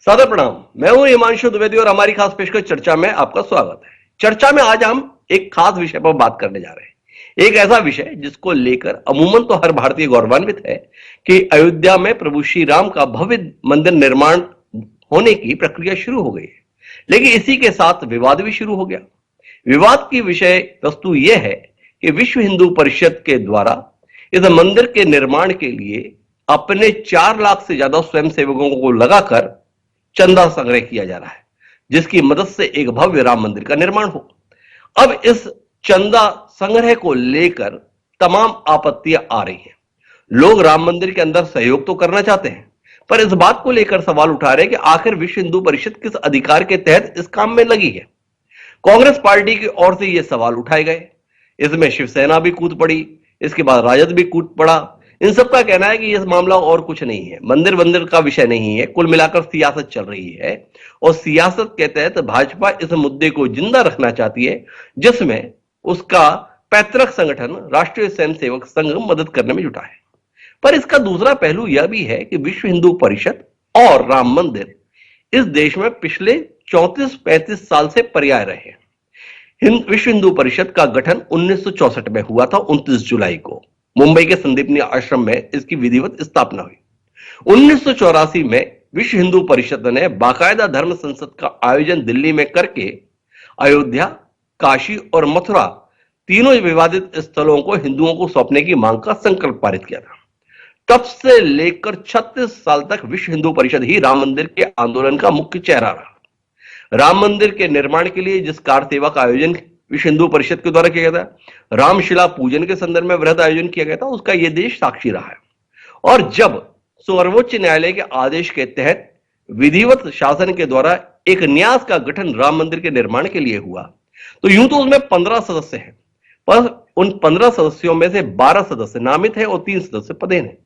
सादर प्रणाम। मैं हूं हिमांशु द्विवेदी और हमारी खास पेशकश चर्चा में आपका स्वागत है। चर्चा में आज हम एक खास विषय पर बात करने जा रहे हैं। एक ऐसा विषय जिसको लेकर अमूमन तो हर भारतीय गौरवान्वित है कि अयोध्या में प्रभु श्री राम का भव्य मंदिर निर्माण होने की प्रक्रिया शुरू हो गई है, लेकिन इसी के साथ विवाद भी शुरू हो गया। विवाद की विषय वस्तु यह है कि विश्व हिंदू परिषद के द्वारा इस मंदिर के निर्माण के लिए अपने 4 लाख से ज्यादा स्वयंसेवकों को लगाकर चंदा संग्रह किया जा रहा है, जिसकी मदद से एक भव्य राम मंदिर का निर्माण हो। अब इस चंदा संग्रह को लेकर तमाम आपत्तियां आ रही हैं। लोग राम मंदिर के अंदर सहयोग तो करना चाहते हैं, पर इस बात को लेकर सवाल उठा रहे हैं कि आखिर विश्व हिंदू परिषद किस अधिकार के तहत इस काम में लगी है। कांग्रेस पार्टी की ओर से यह सवाल उठाए गए, इसमें शिवसेना भी कूद पड़ी, इसके बाद राजद भी कूद पड़ा। इन सब का कहना है कि यह मामला और कुछ नहीं है, मंदिर का विषय नहीं है, कुल मिलाकर सियासत चल रही है और सियासत के तहत भाजपा इस मुद्दे को जिंदा रखना चाहती है, जिसमें उसका पैतृक संगठन राष्ट्रीय स्वयंसेवक संघ मदद करने में जुटा है। पर इसका दूसरा पहलू यह भी है कि विश्व हिंदू परिषद और राम मंदिर इस देश में पिछले 34-35 साल से पर्याय रहे हैं। विश्व हिंदू परिषद का गठन 1964 में हुआ था। 29 जुलाई को मुंबई के संदीपनी आश्रम में इसकी विधिवत स्थापना हुई। 1984 में विश्व हिंदू परिषद ने बाकायदा धर्म संसद का आयोजन दिल्ली में करके अयोध्या, काशी और मथुरा तीनों विवादित स्थलों को हिंदुओं को सौंपने की मांग का संकल्प पारित किया था। तब से लेकर 36 साल तक विश्व हिंदू परिषद ही राम मंदिर के आंदोलन का मुख्य चेहरा रहा। राम मंदिर के निर्माण के लिए जिस कार सेवा का आयोजन विश्व हिंदू परिषद के द्वारा किया गया था, रामशिला पूजन के संदर्भ में वृहद आयोजन किया गया था, उसका यह देश साक्षी रहा है। और जब सर्वोच्च न्यायालय के आदेश के तहत विधिवत शासन के द्वारा एक न्यास का गठन राम मंदिर के निर्माण के लिए हुआ, तो यूं तो उसमें 15 सदस्य हैं, पर उन 15 सदस्यों में से 12 सदस्य नामित है और 3 सदस्य पदेन है।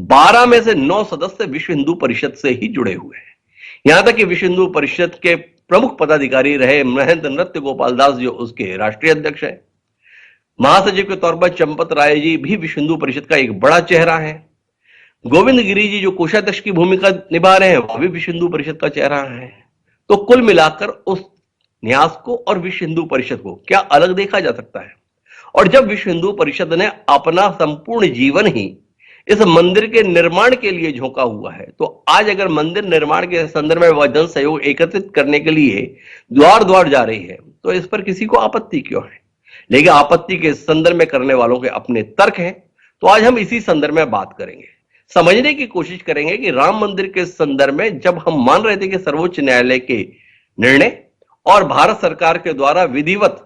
12 में से 9 सदस्य विश्व हिंदू परिषद से ही जुड़े हुए हैं। यहां तक कि विश्व हिंदू परिषद के प्रमुख पदाधिकारी रहे महंत नृत्य गोपाल दास, जो उसके राष्ट्रीय अध्यक्ष है। महासचिव के तौर पर चंपत राय जी भी विश्व हिंदू परिषद का एक बड़ा चेहरा है। गोविंद गिरी जी जो कोषाध्यक्ष की भूमिका निभा रहे हैं, वह भी विश्व हिंदू परिषद का चेहरा है। तो कुल मिलाकर उस न्यास को और विश्व हिंदू परिषद को क्या अलग देखा जा सकता है? और जब विश्व हिंदू परिषद ने अपना संपूर्ण जीवन ही इस मंदिर के निर्माण के लिए झोंका हुआ है, तो आज अगर मंदिर निर्माण के संदर्भ में वह जन सहयोग एकत्रित करने के लिए द्वार द्वार जा रही है, तो इस पर किसी को आपत्ति क्यों है? लेकिन आपत्ति के संदर्भ में करने वालों के अपने तर्क हैं। तो आज हम इसी संदर्भ में बात करेंगे, समझने की कोशिश करेंगे कि राम मंदिर के संदर्भ में जब हम मान रहे थे कि सर्वोच्च न्यायालय के निर्णय और भारत सरकार के द्वारा विधिवत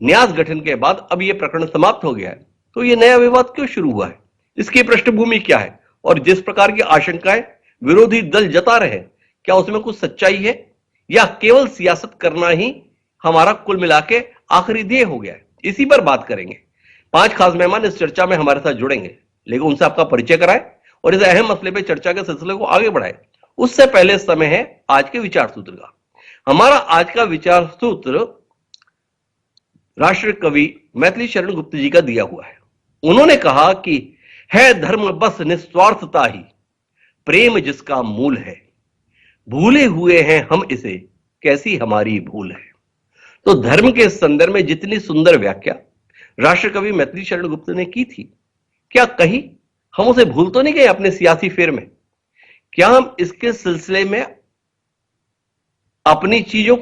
न्यास गठन के बाद अब यह प्रकरण समाप्त हो गया है, तो यह नया विवाद क्यों शुरू हुआ है? इसकी पृष्ठभूमि क्या है? और जिस प्रकार की आशंकाएं विरोधी दल जता रहे हैं, क्या उसमें कुछ सच्चाई है या केवल सियासत करना ही हमारा कुल मिला के आखिरी ध्येय हो गया है? इसी पर बात करेंगे। 5 खास मेहमान इस चर्चा में हमारे साथ जुड़ेंगे, लेकिन उनसे आपका परिचय कराएं और इस अहम मसले पर चर्चा के सिलसिले को आगे बढ़ाएं। उससे पहले समय है आज के विचार सूत्र का। हमारा आज का विचार सूत्र राष्ट्र कवि मैथिली शरण गुप्त जी का दिया हुआ है। उन्होंने कहा कि है धर्म बस निस्वार्थता ही, प्रेम जिसका मूल है, भूले हुए हैं हम इसे, कैसी हमारी भूल है। तो धर्म के संदर्भ में जितनी सुंदर व्याख्या राष्ट्र कवि मैथिली शरण गुप्त ने की थी, क्या कहीं हम उसे भूल तो नहीं गए अपने सियासी फेर में? क्या हम इसके सिलसिले में अपनी चीजों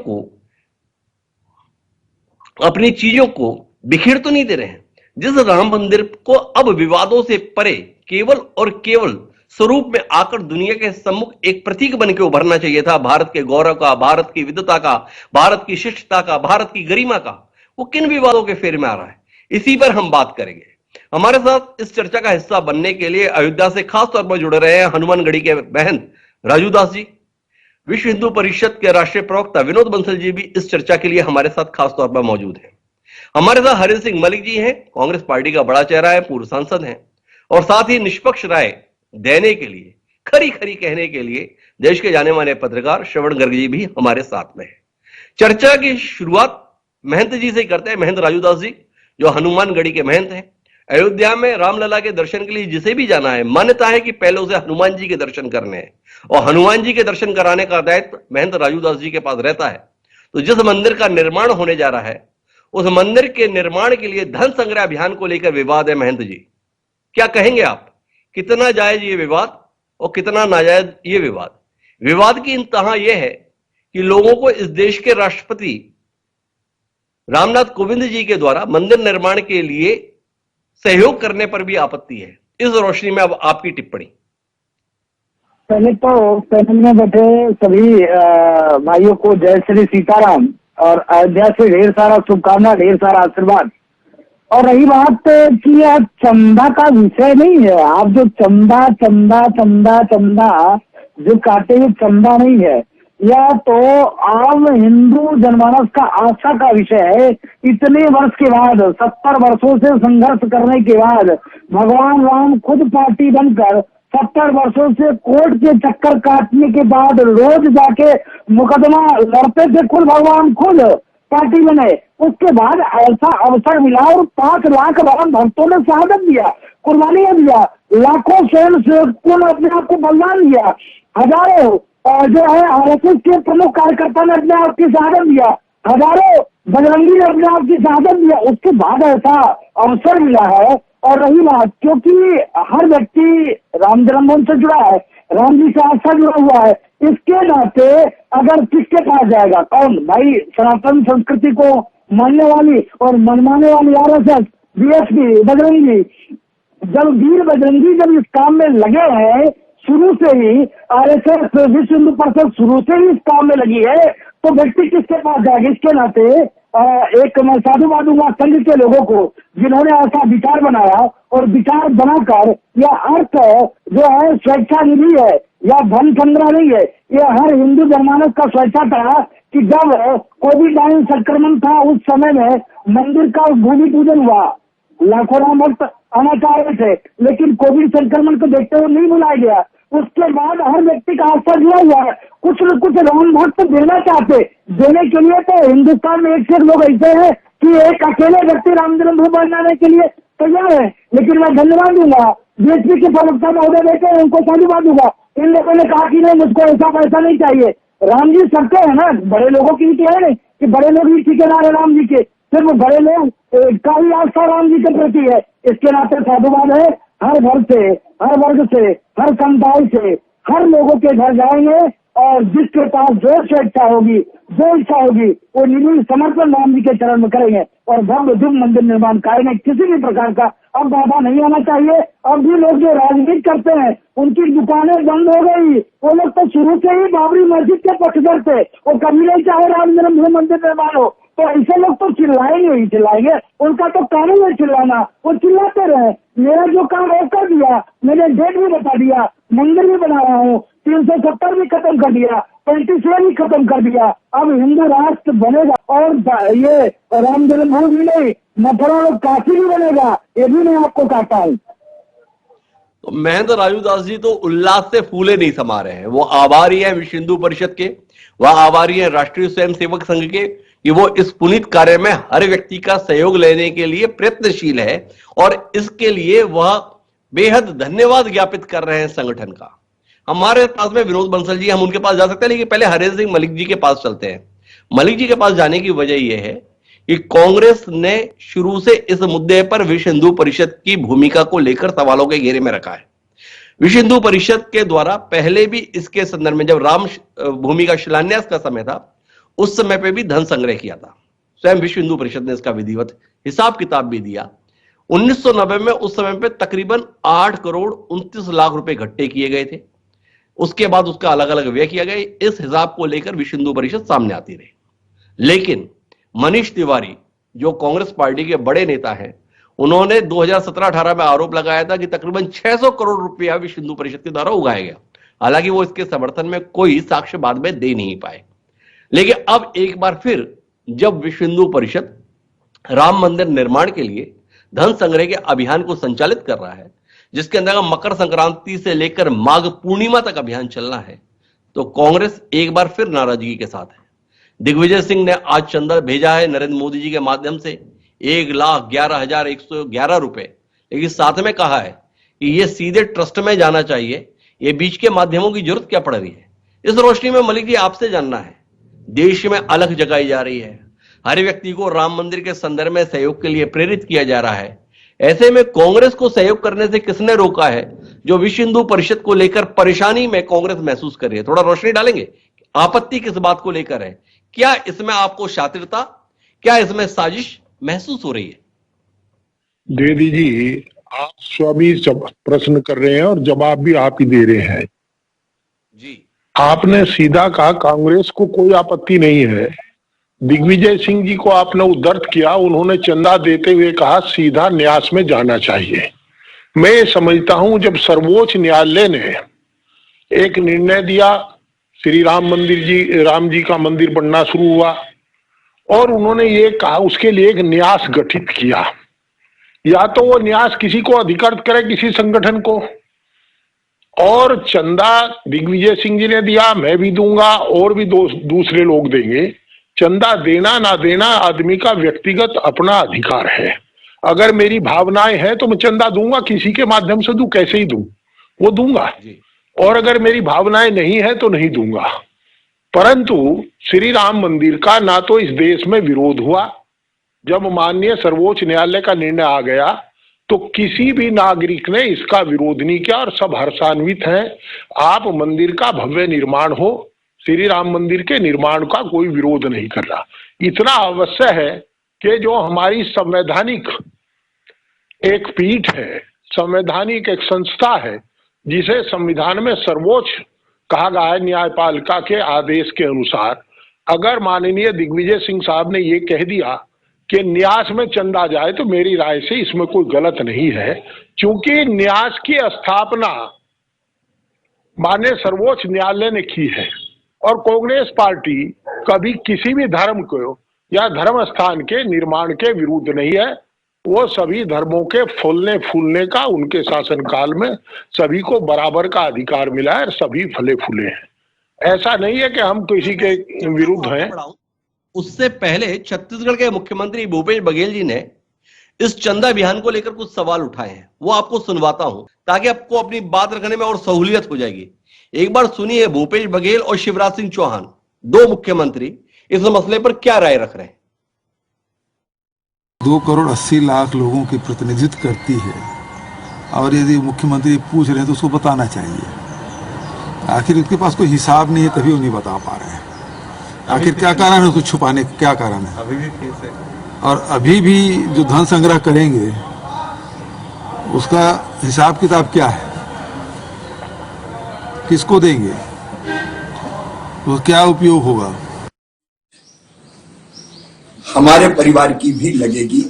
को बिखेर तो नहीं दे रहे हैं? जिस राम मंदिर को अब विवादों से परे केवल और केवल स्वरूप में आकर दुनिया के सम्मुख एक प्रतीक बन के उभरना चाहिए था, भारत के गौरव का, भारत की विविधता का, भारत की शिष्टता का, भारत की गरिमा का, वो किन विवादों के फेर में आ रहा है? इसी पर हम बात करेंगे। हमारे साथ इस चर्चा का हिस्सा बनने के लिए अयोध्या से खास तौर पर जुड़े रहे हैं हनुमानगढ़ी के महंत राजू दास जी। विश्व हिंदू परिषद के राष्ट्रीय प्रवक्ता विनोद बंसल जी भी इस चर्चा के लिए हमारे साथ खास तौर पर मौजूद हैं। हमारे साथ हरिंदर सिंह मलिक जी हैं, कांग्रेस पार्टी का बड़ा चेहरा है, पूर्व सांसद हैं, और साथ ही निष्पक्ष राय देने के लिए, खरी खरी कहने के लिए देश के जाने माने पत्रकार श्रवण गर्ग जी भी हमारे साथ में है। चर्चा की शुरुआत महंत जी से करते हैं। महंत राजू दास जी जो हनुमानगढ़ी के महंत हैं, अयोध्या में रामलला के दर्शन के लिए जिसे भी जाना है, मान्यता है कि पहले उसे हनुमान जी के दर्शन करने हैं, और हनुमान जी के दर्शन कराने का दायित्व महंत राजूदास जी के पास रहता है। तो जिस मंदिर का निर्माण होने जा रहा है, उस मंदिर के निर्माण के लिए धन संग्रह अभियान को लेकर विवाद है। महंत जी, क्या कहेंगे आप? कितना जायज ये विवाद और कितना नाजायज ये विवाद? विवाद की इंतहा यह है कि लोगों को इस देश के राष्ट्रपति रामनाथ कोविंद जी के द्वारा मंदिर निर्माण के लिए सहयोग करने पर भी आपत्ति है। इस रोशनी में अब आपकी टिप्पणी। पहले तो पैनल में बैठे सभी भाइयों को जय श्री सीताराम और अयोध्या से ढेर सारा शुभकामना, ढेर सारा आशीर्वाद। और रही बात कि यह चंदा का विषय नहीं है। आप जो चंदा चंदा चंदा चंदा जो कहते हैं, चंदा नहीं है, यह तो आम हिंदू जनमानस का आस्था का विषय है। इतने वर्ष के बाद, 70 वर्षों से संघर्ष करने के बाद भगवान राम खुद पार्टी बनकर 70 वर्षों से कोर्ट के चक्कर काटने के बाद रोज जाके मुकदमा लड़ते थे, खुद भगवान खुद पार्टी बने। उसके बाद ऐसा अवसर मिला और 5 लाख भक्तों ने शहादत दिया, कुर्बानियां दिया, लाखों स्वयं सेवकों ने अपने आप को बलिदान दिया, हजारों जो है आरएसएस के प्रमुख कार्यकर्ता ने अपने आप की शहादत दिया, हजारों बजरंगी ने अपने आप की शहादत दिया। उसके बाद ऐसा अवसर मिला है। और रही बात, क्योंकि हर व्यक्ति राम जन्मभूमि से जुड़ा है, राम जी से आस्था जुड़ा हुआ है, इसके नाते अगर किसके पास जाएगा? कौन? भाई सनातन संस्कृति को मानने वाली और मनमाने वाली आरएसएस, बीएसपी, बजरंगी। जब वीर बजरंगी जब इस काम में लगे हैं, शुरू से ही आरएसएस, विश्व हिंदू परिषद शुरू से ही इस काम में लगी है, तो व्यक्ति किसके पास जाएगा? इसके नाते एक मैं साधुवाद दूंगा संघ के लोगों को, जिन्होंने ऐसा विचार बनाया और विचार बनाकर यह अर्थ जो है स्वेच्छा निधि है या धन संग्रह नहीं है, यह हर हिंदू जनमानस का स्वेच्छा था कि जब कोविड-19 संक्रमण था उस समय में मंदिर का भूमि पूजन हुआ, लाखों राम भक्त आना चाह रहे थे, लेकिन कोविड संक्रमण को देखते हुए नहीं बुलाया गया। उसके बाद हर व्यक्ति का आस्था जुड़ा हुआ है, कुछ न कुछ राम भक्त देना चाहते, देने के लिए तो हिंदुस्तान में एक से लोग ऐसे हैं कि एक अकेले व्यक्ति राम जन्मभूमि बनाने के लिए तैयार है। लेकिन मैं धन्यवाद दूंगा बीएसपी के प्रवक्ता महोदय बैठे, उनको साधुवाद दूंगा। इन लोगों ने कहा कि नहीं, मुझको ऐसा पैसा नहीं चाहिए। राम जी सबके है ना, बड़े लोगों की भी है नहीं कि बड़े लोग ही ठेकेदार है राम जी के, सिर्फ बड़े लोग का ही आस्था राम जी के प्रति है। इसके नाते साधुवाद है। हर घर से, हर वर्ग से, हर समुदाय से, हर लोगों के घर जाएंगे और जिसके पास जो स्वेच्छा होगी, जो इच्छा होगी, वो निर्विघ्न समर्पण राम जी के चरण में करेंगे और भव्य दिव्य मंदिर निर्माण करेंगे। किसी भी प्रकार का अब बाधा नहीं आना चाहिए। अब भी लोग जो राजनीति करते हैं, उनकी दुकानें बंद हो गई। वो लोग तो शुरू से ही बाबरी मस्जिद के पक्षधर थे, वो कभी नहीं चाहे राम जन्मभूमि मंदिर निर्माण हो। तो ऐसे लोग तो चिल्लाएंगे ही चिल्लाएंगे, उनका तो कानून है चिल्लाना, वो चिल्लाते रहे। मेरा जो काम है कर दिया, मैंने डेट भी बता दिया, मंदिर भी बना रहा हूँ, 370 भी खत्म कर दिया, 35 भी खत्म कर दिया। अब हिंदू राष्ट्र बनेगा और ये राम जन्मभूमि नहीं, मथुरा और काशी भी बनेगा, ये भी मैं आपको कहता हूँ। तो महंत राजूदास जी तो उल्लास से फूले नहीं समा रहे हैं। वो आभारी है विश्व हिंदू परिषद के, वह आभारी है राष्ट्रीय स्वयंसेवक संघ के कि वो इस पुनीत कार्य में हर व्यक्ति का सहयोग लेने के लिए प्रयत्नशील है और इसके लिए वह बेहद धन्यवाद ज्ञापित कर रहे हैं संगठन का। हमारे पास में विनोद बंसल जी, हम उनके पास जा सकते हैं, लेकिन पहले हरेंद्र सिंह मलिक जी के पास चलते हैं। मलिक जी के पास जाने की वजह यह है कि कांग्रेस ने शुरू से इस मुद्दे पर विश्व हिंदू परिषद की भूमिका को लेकर सवालों के घेरे में रखा है। विश्व हिंदू परिषद के द्वारा पहले भी इसके संदर्भ में, जब राम भूमि का शिलान्यास का समय था, उस समय पे भी धन संग्रह किया था। स्वयं विश्व हिंदू परिषद ने इसका विधिवत हिसाब किताब भी दिया। 1990 में उस समय पे तकरीबन 8 करोड़ 29 लाख रुपए इकट्ठे किए गए थे। उसके बाद उसका अलग अलग व्यय किया गया। इस हिसाब को लेकर विश्व हिंदू परिषद सामने आती रही, लेकिन मनीष तिवारी जो कांग्रेस पार्टी के बड़े नेता हैं, उन्होंने 2017-18 में आरोप लगाया था कि तकरीबन 600 करोड़ रुपया विश्व हिंदू परिषद के द्वारा उगाया गया। हालांकि वो इसके समर्थन में कोई साक्ष्य बाद में दे नहीं पाए। लेकिन अब एक बार फिर जब विश्व हिंदू परिषद राम मंदिर निर्माण के लिए धन संग्रह के अभियान को संचालित कर रहा है, जिसके अंदर मकर संक्रांति से लेकर माघ पूर्णिमा तक अभियान चलना है, तो कांग्रेस एक बार फिर नाराजगी के साथ है। दिग्विजय सिंह ने आज चंदा भेजा है नरेंद्र मोदी जी के माध्यम से 1,11,111 रुपए लेकिन साथ में कहा है कि ये सीधे ट्रस्ट में जाना चाहिए, ये बीच के माध्यमों की जरूरत क्या पड़ रही है। इस रोशनी में मलिक जी आपसे जानना है, देश में अलग जगाई जा रही है, हर व्यक्ति को राम मंदिर के संदर्भ में सहयोग के लिए प्रेरित किया जा रहा है। ऐसे में कांग्रेस को सहयोग करने से किसने रोका है, जो विश्व हिंदू परिषद को लेकर परेशानी में कांग्रेस महसूस कर रही है? थोड़ा रोशनी डालेंगे, आपत्ति किस बात को लेकर है? क्या इसमें आपको शातिरता, क्या इसमें साजिश महसूस हो रही है? दे दीजिए, आप सभी प्रश्न कर रहे हैं और जवाब भी आप ही दे रहे हैं जी। आपने सीधा कहा कांग्रेस को कोई आपत्ति नहीं है। दिग्विजय सिंह जी को आपने उद्धृत किया, उन्होंने चंदा देते हुए कहा सीधा न्यास में जाना चाहिए। मैं ये समझता हूं जब सर्वोच्च न्यायालय ने एक निर्णय दिया, श्री राम जी का मंदिर बनना शुरू हुआ और उन्होंने ये कहा उसके लिए एक न्यास गठित किया, या तो वो न्यास किसी को अधिकृत करे, किसी संगठन को, और चंदा दिग्विजय सिंह जी ने दिया, मैं भी दूंगा और भी दूसरे लोग देंगे। चंदा देना ना देना आदमी का व्यक्तिगत अपना अधिकार है। अगर मेरी भावनाएं हैं तो मैं चंदा दूंगा, किसी के माध्यम से दूं, कैसे ही दूं, वो दूंगा। और अगर मेरी भावनाएं नहीं है तो नहीं दूंगा। परंतु श्री राम मंदिर का ना तो इस देश में विरोध हुआ, जब माननीय सर्वोच्च न्यायालय का निर्णय आ गया तो किसी भी नागरिक ने इसका विरोध नहीं किया और सब हर्षान्वित हैं। आप मंदिर का भव्य निर्माण हो, श्री राम मंदिर के निर्माण का कोई विरोध नहीं कर रहा। इतना अवश्य है कि जो हमारी संवैधानिक एक पीठ है, संवैधानिक एक संस्था है, जिसे संविधान में सर्वोच्च कहा गया है न्यायपालिका के आदेश के अनुसार, अगर माननीय दिग्विजय सिंह साहब ने ये कह दिया कि न्यास में चंदा जाए तो मेरी राय से इसमें कोई गलत नहीं है, क्योंकि न्यास की स्थापना माननीय सर्वोच्च न्यायालय ने की है और कांग्रेस पार्टी कभी किसी भी धर्म को या धर्म स्थान के निर्माण के विरुद्ध नहीं है। वो सभी धर्मों के फूलने फूलने का उनके शासनकाल में सभी को बराबर का अधिकार मिला है और सभी फले फूले हैं। ऐसा नहीं है कि हम किसी के विरुद्ध हैं। उससे पहले छत्तीसगढ़ के मुख्यमंत्री भूपेश बघेल जी ने इस चंदा अभियान को लेकर कुछ सवाल उठाए हैं, वो आपको सुनवाता हूं ताकि आपको अपनी बात रखने में और सहूलियत हो जाएगी। एक बार सुनिए भूपेश बघेल और शिवराज सिंह चौहान, दो मुख्यमंत्री, इस मसले पर क्या राय रख रहे हैं। 2 करोड़ 80 लाख लोगों की प्रतिनिधित्व करती है और यदि मुख्यमंत्री पूछ रहे हैं तो उसको बताना चाहिए। आखिर उसके पास कोई हिसाब नहीं है, तभी वो नहीं बता पा रहे हैं। आखिर क्या कारण है उसको छुपाने का, क्या कारण है? अभी भी केस है और अभी भी जो धन संग्रह करेंगे उसका हिसाब किताब क्या है, किसको देंगे, वो क्या उपयोग होगा। हमारे परिवार की भी लगेगी।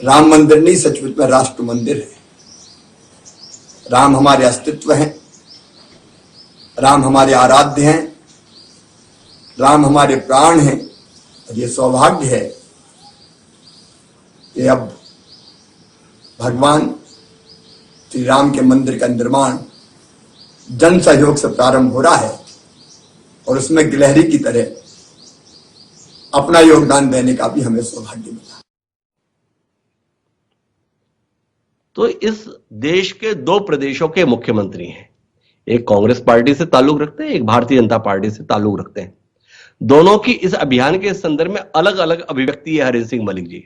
राम मंदिर नहीं, सचमुच में राष्ट्र मंदिर है। राम हमारे अस्तित्व हैं, राम हमारे आराध्य हैं, राम हमारे प्राण हैं। और ये सौभाग्य है कि अब भगवान श्री राम के मंदिर का निर्माण जन सहयोग से प्रारंभ हो रहा है और उसमें गिलहरी की तरह अपना योगदान देने का भी हमें सौभाग्य मिला। तो इस देश के 2 प्रदेशों के मुख्यमंत्री हैं, एक कांग्रेस पार्टी से ताल्लुक रखते हैं, एक भारतीय जनता पार्टी से ताल्लुक रखते हैं। दोनों की इस अभियान के संदर्भ में अलग अलग अभिव्यक्ति है। हरीश सिंह मलिक जी,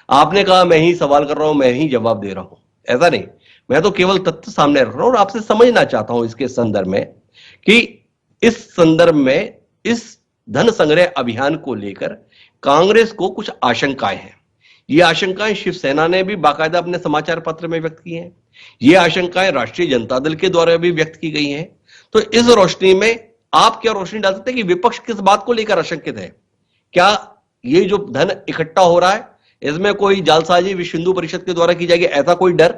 आपने कहा मैं ही सवाल कर रहा हूं, मैं ही जवाब दे रहा हूं। ऐसा नहीं, मैं तो केवल तथ्य सामने रख रहा हूं और आपसे समझना चाहता हूं इसके संदर्भ में कि इस संदर्भ में इस धन संग्रह अभियान को लेकर कांग्रेस को कुछ आशंकाएं हैं। ये आशंकाएं शिवसेना ने भी बाकायदा अपने समाचार पत्र में व्यक्त की हैं। ये आशंकाएं राष्ट्रीय जनता दल के द्वारा भी व्यक्त की गई हैं। तो इस रोशनी में आप क्या रोशनी डाल सकते हैं कि विपक्ष किस बात को लेकर आशंकित है? क्या ये जो धन इकट्ठा हो रहा है इसमें कोई जालसाजी विश्व हिंदू परिषद के द्वारा की जाएगी, ऐसा कोई डर,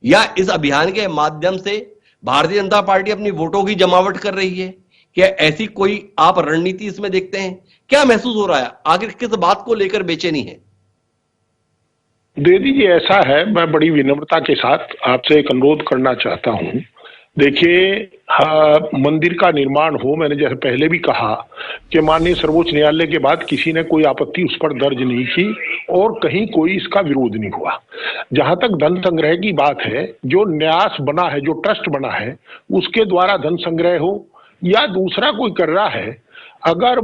या इस अभियान के माध्यम से भारतीय जनता पार्टी अपनी वोटों की जमावट कर रही है? क्या ऐसी कोई आप रणनीति इसमें देखते हैं? क्या महसूस हो रहा है, आखिर किस बात को लेकर बेचैनी है? दे दीजिए, ऐसा है, मैं बड़ी विनम्रता के साथ आपसे एक अनुरोध करना चाहता हूं। देखिए, हाँ, मंदिर का निर्माण हो, मैंने जैसे पहले भी कहा कि माननीय सर्वोच्च न्यायालय के बाद किसी ने कोई आपत्ति उस पर दर्ज नहीं की और कहीं कोई इसका विरोध नहीं हुआ। जहां तक धन संग्रह की बात है, जो न्यास बना है, जो ट्रस्ट बना है, उसके द्वारा धन संग्रह हो या दूसरा कोई कर रहा है, अगर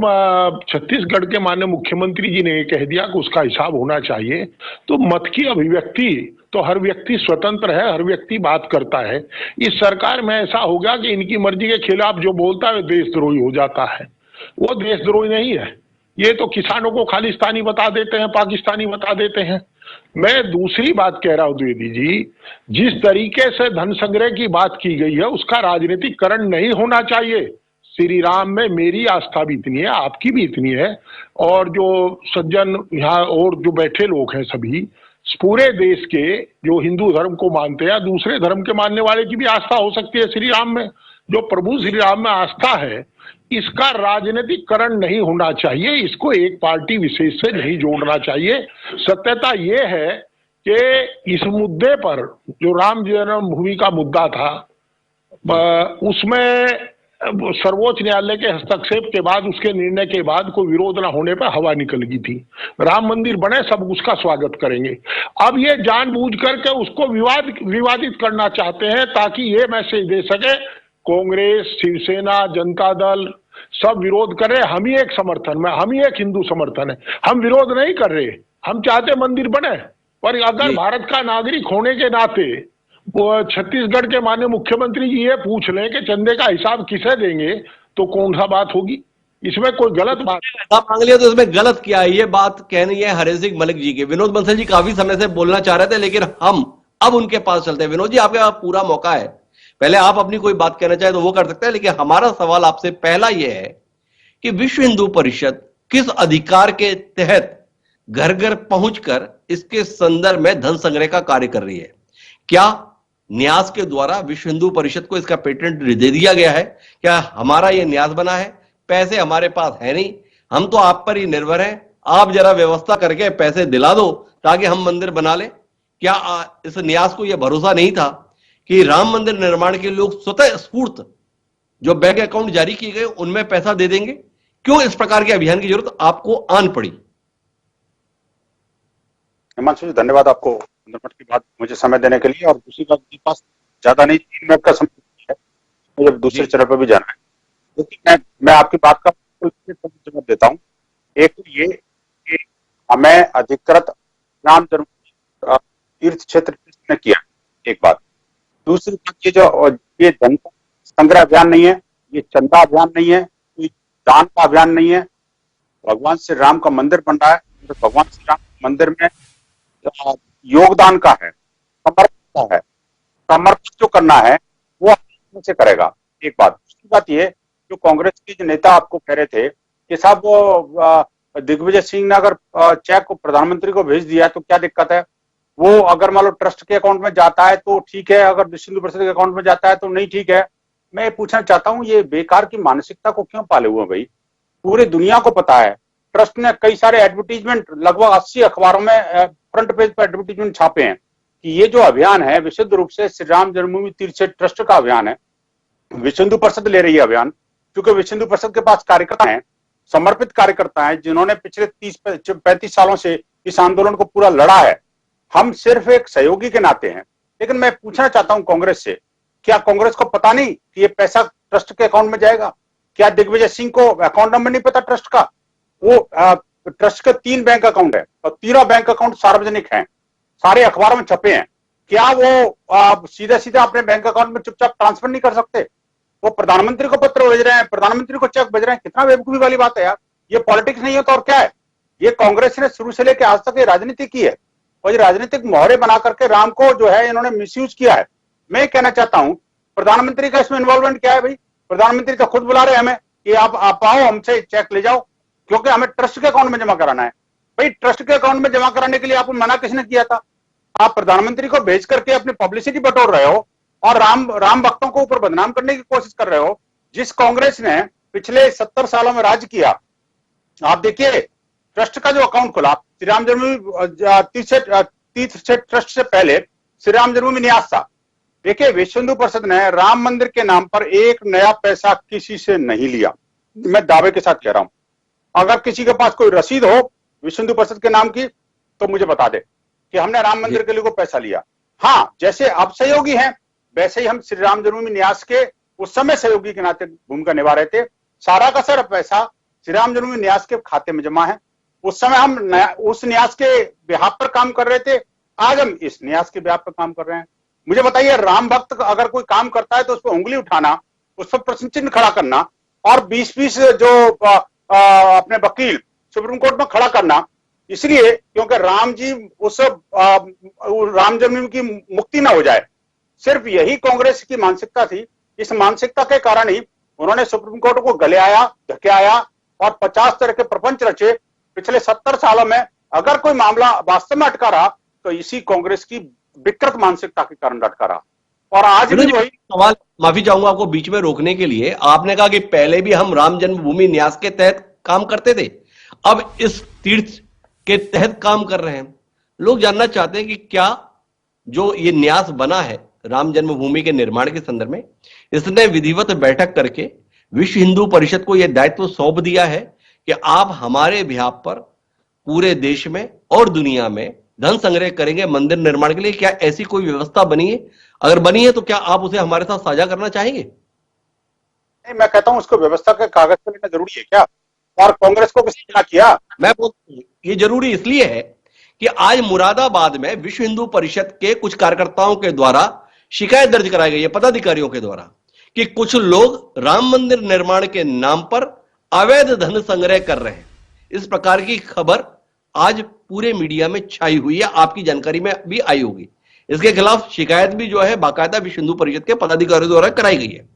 छत्तीसगढ़ के माननीय मुख्यमंत्री जी ने ये कह दिया कि उसका हिसाब होना चाहिए, तो मत की अभिव्यक्ति तो हर व्यक्ति स्वतंत्र है, हर व्यक्ति बात करता है। इस सरकार में ऐसा हो गया कि इनकी मर्जी के खिलाफ जो बोलता है देशद्रोही हो जाता है। वो देशद्रोही नहीं है, ये तो किसानों को खालिस्तानी बता देते हैं, पाकिस्तानी बता देते हैं। मैं दूसरी बात कह रहा हूं द्विवेदी जी, जिस तरीके से धन संग्रह की बात की गई है उसका राजनीतिकरण नहीं होना चाहिए। श्री राम में मेरी आस्था भी इतनी है, आपकी भी इतनी है, और जो सज्जन यहाँ और जो बैठे लोग हैं सभी पूरे देश के जो हिंदू धर्म को मानते हैं, दूसरे धर्म के मानने वाले की भी आस्था हो सकती है श्री राम में। जो प्रभु श्री राम में आस्था है, इसका राजनीतिकरण नहीं होना चाहिए, इसको एक पार्टी विशेष से नहीं जोड़ना चाहिए। सत्यता ये है कि इस मुद्दे पर जो राम जन्मभूमि का मुद्दा था, उसमें सर्वोच्च न्यायालय के हस्तक्षेप के बाद, उसके निर्णय के बाद कोई विरोध ना होने पर हवा निकल गई थी। राम मंदिर बने, सब उसका स्वागत करेंगे। अब ये जानबूझ करके उसको विवादित करना चाहते हैं ताकि ये मैसेज दे सके कांग्रेस, शिवसेना, जनता दल सब विरोध कर रहे, हम ही एक समर्थन में, हम ही एक हिंदू समर्थन है। हम विरोध नहीं कर रहे, हम चाहते मंदिर बने, पर अगर भारत का नागरिक होने के नाते वो छत्तीसगढ़ के माननीय मुख्यमंत्री जी ये पूछ लें कि चंदे का हिसाब किसे देंगे, तो कौन सा बात होगी? इसमें कोई गलत बात मांग लिया तो इसमें गलत क्या है? ये बात कहनी है हरे सिंह मलिक जी की। विनोद बंसल जी काफी समय से बोलना चाह रहे थे, लेकिन हम अब उनके पास चलते हैं। विनोद जी, आपके पास पूरा मौका है, पहले आप अपनी कोई बात कहना चाहे तो वो कर सकते हैं, लेकिन हमारा सवाल आपसे पहला यह है कि विश्व हिंदू परिषद किस अधिकार के तहत घर घर पहुंचकर इसके संदर्भ में धन संग्रह का कार्य कर रही है? क्या न्यास के द्वारा विश्व हिंदू परिषद को इसका पेटेंट दे दिया गया है? क्या हमारा ये न्यास बना है? पैसे हमारे पास है नहीं, हम तो आप पर ही निर्भर हैं, आप जरा व्यवस्था करके पैसे दिला दो ताकि हम मंदिर बना लें। क्या इस न्यास को यह भरोसा नहीं था कि राम मंदिर निर्माण के लोग स्वतः स्फूर्त जो बैंक अकाउंट जारी किए गए उनमें पैसा दे देंगे? क्यों इस प्रकार के अभियान की जरूरत आपको आन पड़ी? हिमांशु जी, धन्यवाद आपको 15 मिनट की बात मुझे समय देने के लिए। और दूसरी बात, मेरे पास ज्यादा नहीं, 3 मिनट का समय है, मुझे दूसरे चैनल पर भी जाना है। लेकिन मैं आपकी बात का जवाब देता हूँ। एक तो ये कि हमें अधिकृत राम जन्मभूमि तीर्थ क्षेत्र ने किया, एक बात। दूसरी बात, ये जो ये धन संग्रह अभियान नहीं है, ये चंदा अभियान नहीं है, कोई दान का अभियान नहीं है। भगवान श्री राम का मंदिर बन रहा है, तो भगवान श्री राम मंदिर में योगदान का है, समर्पण का है। समर्पण जो करना है वो अपने से करेगा, एक बात। दूसरी बात ये, जो कांग्रेस के जो नेता आपको कह रहे थे कि साहब वो दिग्विजय सिंह ने अगर चेक को प्रधानमंत्री को भेज दिया तो क्या दिक्कत है? वो अगर मान लो ट्रस्ट के अकाउंट में जाता है तो ठीक है, अगर विश्व हिंदू परिषद के अकाउंट में जाता है तो नहीं ठीक है। मैं ये पूछना चाहता हूँ, ये बेकार की मानसिकता को क्यों पाले हुए भाई? पूरी दुनिया को पता है, ट्रस्ट ने कई सारे एडवर्टीजमेंट लगभग 80 अखबारों में फ्रंट पेज पर एडवर्टीजमेंट छापे हैं कि ये जो अभियान है विशुद्ध रूप से श्री राम जन्मभूमि तीर्थ क्षेत्र ट्रस्ट का अभियान है। विश्व हिंदू परिषद ले रही है अभियान, क्योंकि विश्व हिंदू परिषद के पास कार्यकर्ता हैं, समर्पित कार्यकर्ता हैं, जिन्होंने पिछले 30-35 सालों से इस आंदोलन को पूरा लड़ा है। हम सिर्फ एक सहयोगी के नाते हैं। लेकिन मैं पूछना चाहता हूं कांग्रेस से, क्या कांग्रेस को पता नहीं कि ये पैसा ट्रस्ट के अकाउंट में जाएगा? क्या दिग्विजय सिंह को अकाउंट नंबर नहीं पता ट्रस्ट का? वो ट्रस्ट के 3 बैंक अकाउंट है और 3 बैंक अकाउंट सार्वजनिक हैं, सारे अखबारों में छपे हैं। क्या वो सीधा सीधा अपने बैंक अकाउंट में चुपचाप ट्रांसफर नहीं कर सकते? वो प्रधानमंत्री को पत्र भेज रहे हैं, प्रधानमंत्री को चेक भेज रहे हैं। कितना बेवकूफी वाली बात है यार, ये पॉलिटिक्स नहीं होता और क्या है? ये कांग्रेस ने शुरू से लेकर आज तक ये राजनीति की है और ये राजनीतिक मोहरे बना करके राम को जो है इन्होंने मिसयूज किया है। मैं कहना चाहता हूं, प्रधानमंत्री का इसमें इन्वॉल्वमेंट क्या है भाई? प्रधानमंत्री तो खुद बुला रहे हैं हमें कि आप आओ, हमसे चेक ले जाओ, क्योंकि हमें ट्रस्ट के अकाउंट में जमा कराना है। भाई ट्रस्ट के अकाउंट में जमा कराने के लिए आपको मना किसने किया था? आप प्रधानमंत्री को भेज करके अपनी पब्लिसिटी बटोर रहे हो और राम भक्तों को ऊपर बदनाम करने की कोशिश कर रहे हो। जिस कांग्रेस ने पिछले 70 सालों में राज किया, आप देखिए ट्रस्ट का जो अकाउंट खुला, श्री राम जन्मभूमि तीर्थ ट्रस्ट से पहले श्री राम जन्मभूमि न्यास था। देखिए, विश्व हिंदू परिषद ने राम मंदिर के नाम पर एक नया पैसा किसी से नहीं लिया। मैं दावे के साथ कह रहा हूं। अगर किसी के पास कोई रसीद हो विश्व हिंदू परिषद के नाम की तो मुझे बता दे कि हमने राम मंदिर के लिए कोई पैसा लिया। हाँ, जैसे अब सहयोगी हैं वैसे ही हम श्री राम जन्मभूमि न्यास के उस समय सहयोगी के नाते भूमिका निभा रहे थे। सारा का सारा पैसा श्री राम जन्मभूमि न्यास के खाते में जमा है। उस समय हम उस न्यास के बिहाफ पर काम कर रहे थे, आज हम इस न्यास के बिहाफ पर काम कर रहे हैं। मुझे बताइए, राम भक्त अगर कोई काम करता है तो उस पर उंगली उठाना, उस पर प्रश्न चिन्ह खड़ा करना और 20-20 जो अपने वकील सुप्रीम कोर्ट में खड़ा करना, इसलिए क्योंकि राम जी उस राम जन्मभूमि की मुक्ति ना हो जाए। सिर्फ यही कांग्रेस की मानसिकता थी। इस मानसिकता के कारण ही उन्होंने सुप्रीम कोर्ट को गले आया, धके आया और 50 तरह के प्रपंच रचे। पिछले 70 सालों में अगर कोई मामला वास्तव में अटका रहा तो इसी कांग्रेस की विकृत मानसिकता के कारण अटका रहा। और आज भी वही सवाल, माफी चाहूंगा आपको बीच में रोकने के लिए। आपने कहा कि पहले भी हम राम जन्मभूमि न्यास के तहत काम करते थे, अब इस तीर्थ के तहत काम कर रहे हैं। लोग जानना चाहते हैं कि क्या जो ये न्यास बना है राम जन्मभूमि के निर्माण के संदर्भ में, इसने विधिवत बैठक करके विश्व हिंदू परिषद को यह दायित्व सौंप दिया है कि आप हमारे बिहाफ पर पूरे देश में और दुनिया में धन संग्रह करेंगे मंदिर निर्माण के लिए। क्या ऐसी कोई व्यवस्था बनी है? अगर बनी है तो क्या आप उसे हमारे साथ साझा करना चाहेंगे? नहीं, मैं कहता हूं उसको व्यवस्था के कागज पर लेना जरूरी है क्या? और कांग्रेस को किसी ने किया? मैं ये जरूरी इसलिए है कि आज मुरादाबाद में विश्व हिंदू परिषद के कुछ कार्यकर्ताओं के द्वारा शिकायत दर्ज कराई गई है, पदाधिकारियों के द्वारा, कि कुछ लोग राम मंदिर निर्माण के नाम पर अवैध धन संग्रह कर रहे हैं। इस प्रकार की खबर आज पूरे मीडिया में छाई हुई है, आपकी जानकारी में भी आई होगी। इसके खिलाफ शिकायत भी जो है बाकायदा विश्व हिंदू परिषद के पदाधिकारियों द्वारा कराई गई है।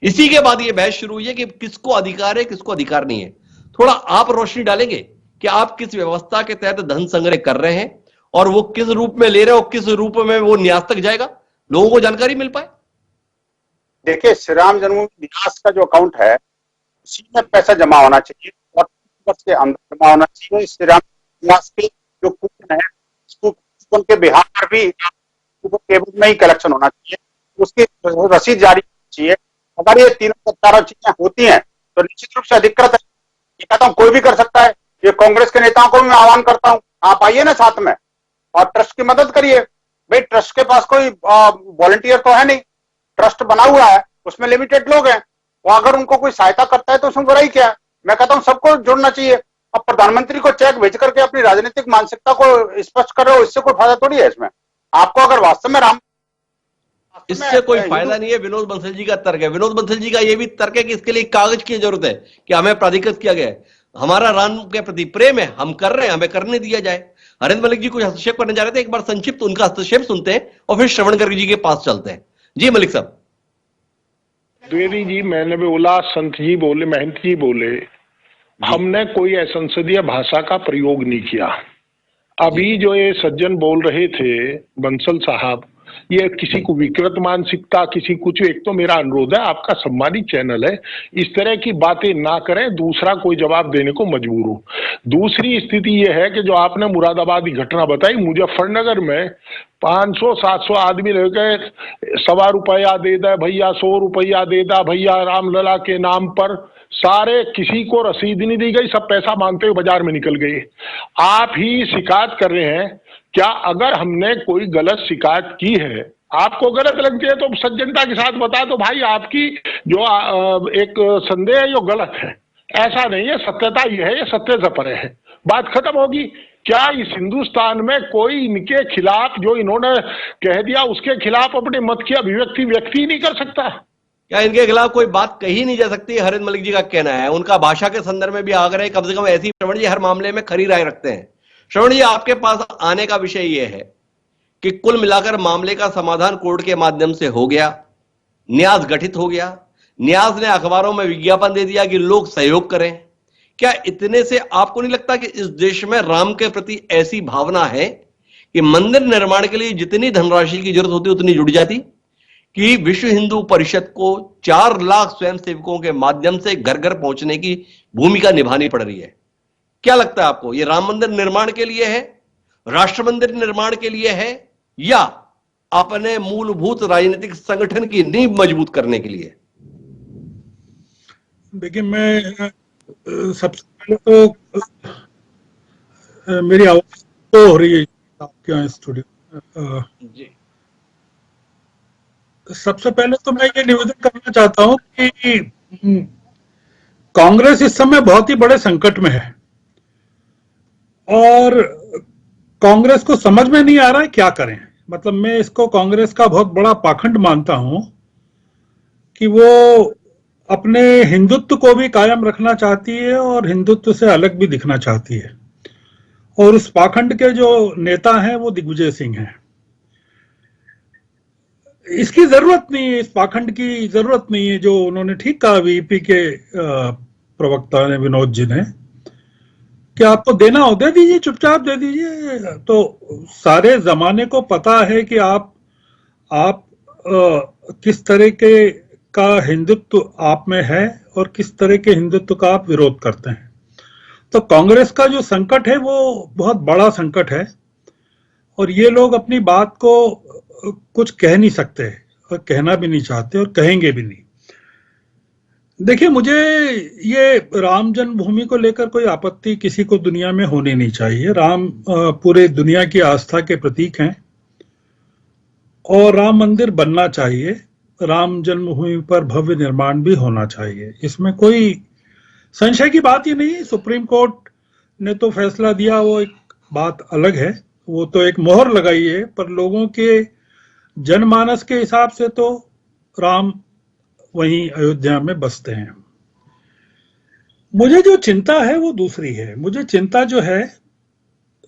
इसी के बाद यह बहस शुरू हुई है कि किसको अधिकार है, किसको अधिकार नहीं है। थोड़ा आप रोशनी डालेंगे कि आप किस व्यवस्था के तहत धन संग्रह कर रहे हैं और वो किस रूप में ले रहे हो, किस रूप में वो न्यास तक जाएगा, लोगों को जानकारी मिल पाए। देखिए, श्री राम जन्मभूमि न्यास का जो अकाउंट है उसी में पैसा जमा होना चाहिए और वर्ष के अंदर जमा होना चाहिए। श्री राम न्यास के जो कूपन है कूपन के बिहार पर भी कूपन केवल में ही कलेक्शन होना चाहिए, उसकी रसीद जारी चाहिए। अगर ये तीनों चारों चीजें होती हैं तो निश्चित रूप से अधिकृत है। ये कहता हूँ कोई भी कर सकता है। ये कांग्रेस के नेताओं को भी मैं आह्वान करता हूँ, आप आइए ना साथ में और ट्रस्ट की मदद करिए। भाई, ट्रस्ट के पास कोई वॉलंटियर तो है नहीं, ट्रस्ट बना हुआ है, उसमें लिमिटेड लोग हैं। वो अगर उनको कोई सहायता करता है तो उसमें बुराई क्या है? मैं कहता हूँ सबको जुड़ना चाहिए। अब प्रधानमंत्री को चेक भेज करके अपनी राजनीतिक मानसिकता को स्पष्ट कर रहे हो, इससे कोई फायदा थोड़ी है। इसमें आपको अगर वास्तव में इससे कोई फायदा नहीं है। विनोद बंसल जी का तर्क है, विनोद बंसल जी का यह भी तर्क है कि इसके लिए कागज की जरूरत है कि हमें प्राधिकृत किया गया है। हमारा राम के प्रति प्रेम है, हम कर रहे हैं, हमें करने दिया जाए। हरेंद्र मलिक जी कुछ हस्तक्षेप करने जा रहे थे, एक बार संक्षिप्त उनका हस्तक्षेप सुनते हैं और फिर श्रवण गर्ग जी के पास चलते हैं। जी मलिक साहब। द्विवेदी जी, मैंने बोला, संत जी बोले, महंत जी बोले, हमने कोई असंसदीय भाषा का प्रयोग नहीं किया। अभी जो ये सज्जन बोल रहे थे बंसल साहब, ये किसी को विकृत मानसिकता, किसी कुछ, एक तो मेरा अनुरोध है, आपका सम्मानित चैनल है, इस तरह की बातें ना करें, दूसरा कोई जवाब देने को मजबूर हो। दूसरी स्थिति ये है कि जो आपने मुरादाबाद की घटना बताई, मुजफ्फरनगर में 500-700 आदमी रह गए, 1.25 रुपया दे दे भैया, 100 रुपया दे दे भैया, रामलला के नाम पर, सारे, किसी को रसीद नहीं दी गई, सब पैसा मांगते हुए बाजार में निकल गए। आप ही शिकायत कर रहे हैं। क्या अगर हमने कोई गलत शिकायत की है, आपको गलत लगती है तो सज्जनता के साथ बता दो भाई, आपकी जो एक संदेह है जो गलत है। ऐसा नहीं है, सत्यता यह है, ये सत्य से परे है, बात खत्म होगी। क्या इस हिंदुस्तान में कोई इनके खिलाफ जो इन्होंने कह दिया उसके खिलाफ अपने मत की अभिव्यक्ति व्यक्ति नहीं कर सकता? क्या इनके खिलाफ कोई बात कही नहीं जा सकती? हरेंद्र मलिक जी का कहना है, उनका भाषा के संदर्भ में भी आग्रह है, कम से कम ऐसी। श्रवण जी हर मामले में खरी राय रखते हैं। श्रवण जी, आपके पास आने का विषय यह है कि कुल मिलाकर मामले का समाधान कोर्ट के माध्यम से हो गया, न्यास गठित हो गया, न्यास ने अखबारों में विज्ञापन दे दिया कि लोग सहयोग करें। क्या इतने से आपको नहीं लगता कि इस देश में राम के प्रति ऐसी भावना है कि मंदिर निर्माण के लिए जितनी धनराशि की जरूरत होती उतनी जुड़ जाती, कि विश्व हिंदू परिषद को 4 लाख स्वयंसेवकों के माध्यम से घर घर पहुंचने की भूमिका निभानी पड़ रही है? क्या लगता है आपको, ये राम मंदिर निर्माण के लिए है, राष्ट्र मंदिर निर्माण के लिए है, या अपने मूलभूत राजनीतिक संगठन की नींव मजबूत करने के लिए? देखिए, मैं सबसे पहले तो मेरी आवाज तो हो रही है आपके यहाँ स्टूडियो। जी सबसे पहले तो मैं ये निवेदन करना चाहता हूँ कि कांग्रेस इस समय बहुत ही बड़े संकट में है और कांग्रेस को समझ में नहीं आ रहा है क्या करें। मतलब मैं इसको कांग्रेस का बहुत बड़ा पाखंड मानता हूं कि वो अपने हिंदुत्व को भी कायम रखना चाहती है और हिंदुत्व से अलग भी दिखना चाहती है, और उस पाखंड के जो नेता हैं वो दिग्विजय सिंह हैं। इसकी जरूरत नहीं है, इस पाखंड की जरूरत नहीं है। जो उन्होंने ठीक कहा वीपी के प्रवक्ता ने, विनोद जी ने, कि आपको देना हो दे दीजिए, चुपचाप दे दीजिए। तो सारे जमाने को पता है कि आप किस तरह के का हिंदुत्व आप में है और किस तरह के हिंदुत्व का आप विरोध करते हैं। तो कांग्रेस का जो संकट है वो बहुत बड़ा संकट है और ये लोग अपनी बात को कुछ कह नहीं सकते और कहना भी नहीं चाहते और कहेंगे भी नहीं। देखिए, मुझे ये राम जन्मभूमि को लेकर कोई आपत्ति किसी को दुनिया में होनी नहीं चाहिए। राम पूरे दुनिया की आस्था के प्रतीक हैं और राम मंदिर बनना चाहिए। राम जन्मभूमि पर भव्य निर्माण भी होना चाहिए, इसमें कोई संशय की बात ही नहीं। सुप्रीम कोर्ट ने तो फैसला दिया, वो एक बात अलग है, वो तो एक मोहर लगाई है, पर लोगों के जनमानस के हिसाब से तो राम वहीं अयोध्या में बसते हैं। मुझे जो चिंता है वो दूसरी है। मुझे चिंता जो है,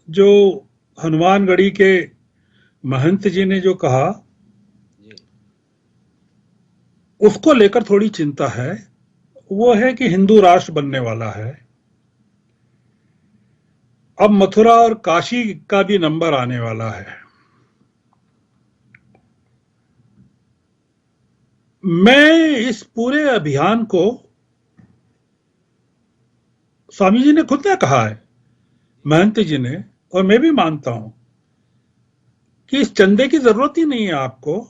जो हनुमानगढ़ी के महंत जी ने जो कहा, उसको लेकर थोड़ी चिंता है। वो है कि हिंदू राष्ट्र बनने वाला है, अब मथुरा और काशी का भी नंबर आने वाला है। मैं इस पूरे अभियान को, स्वामी जी ने खुद ने कहा है, महंत जी ने, और मैं भी मानता हूं कि इस चंदे की जरूरत ही नहीं है आपको।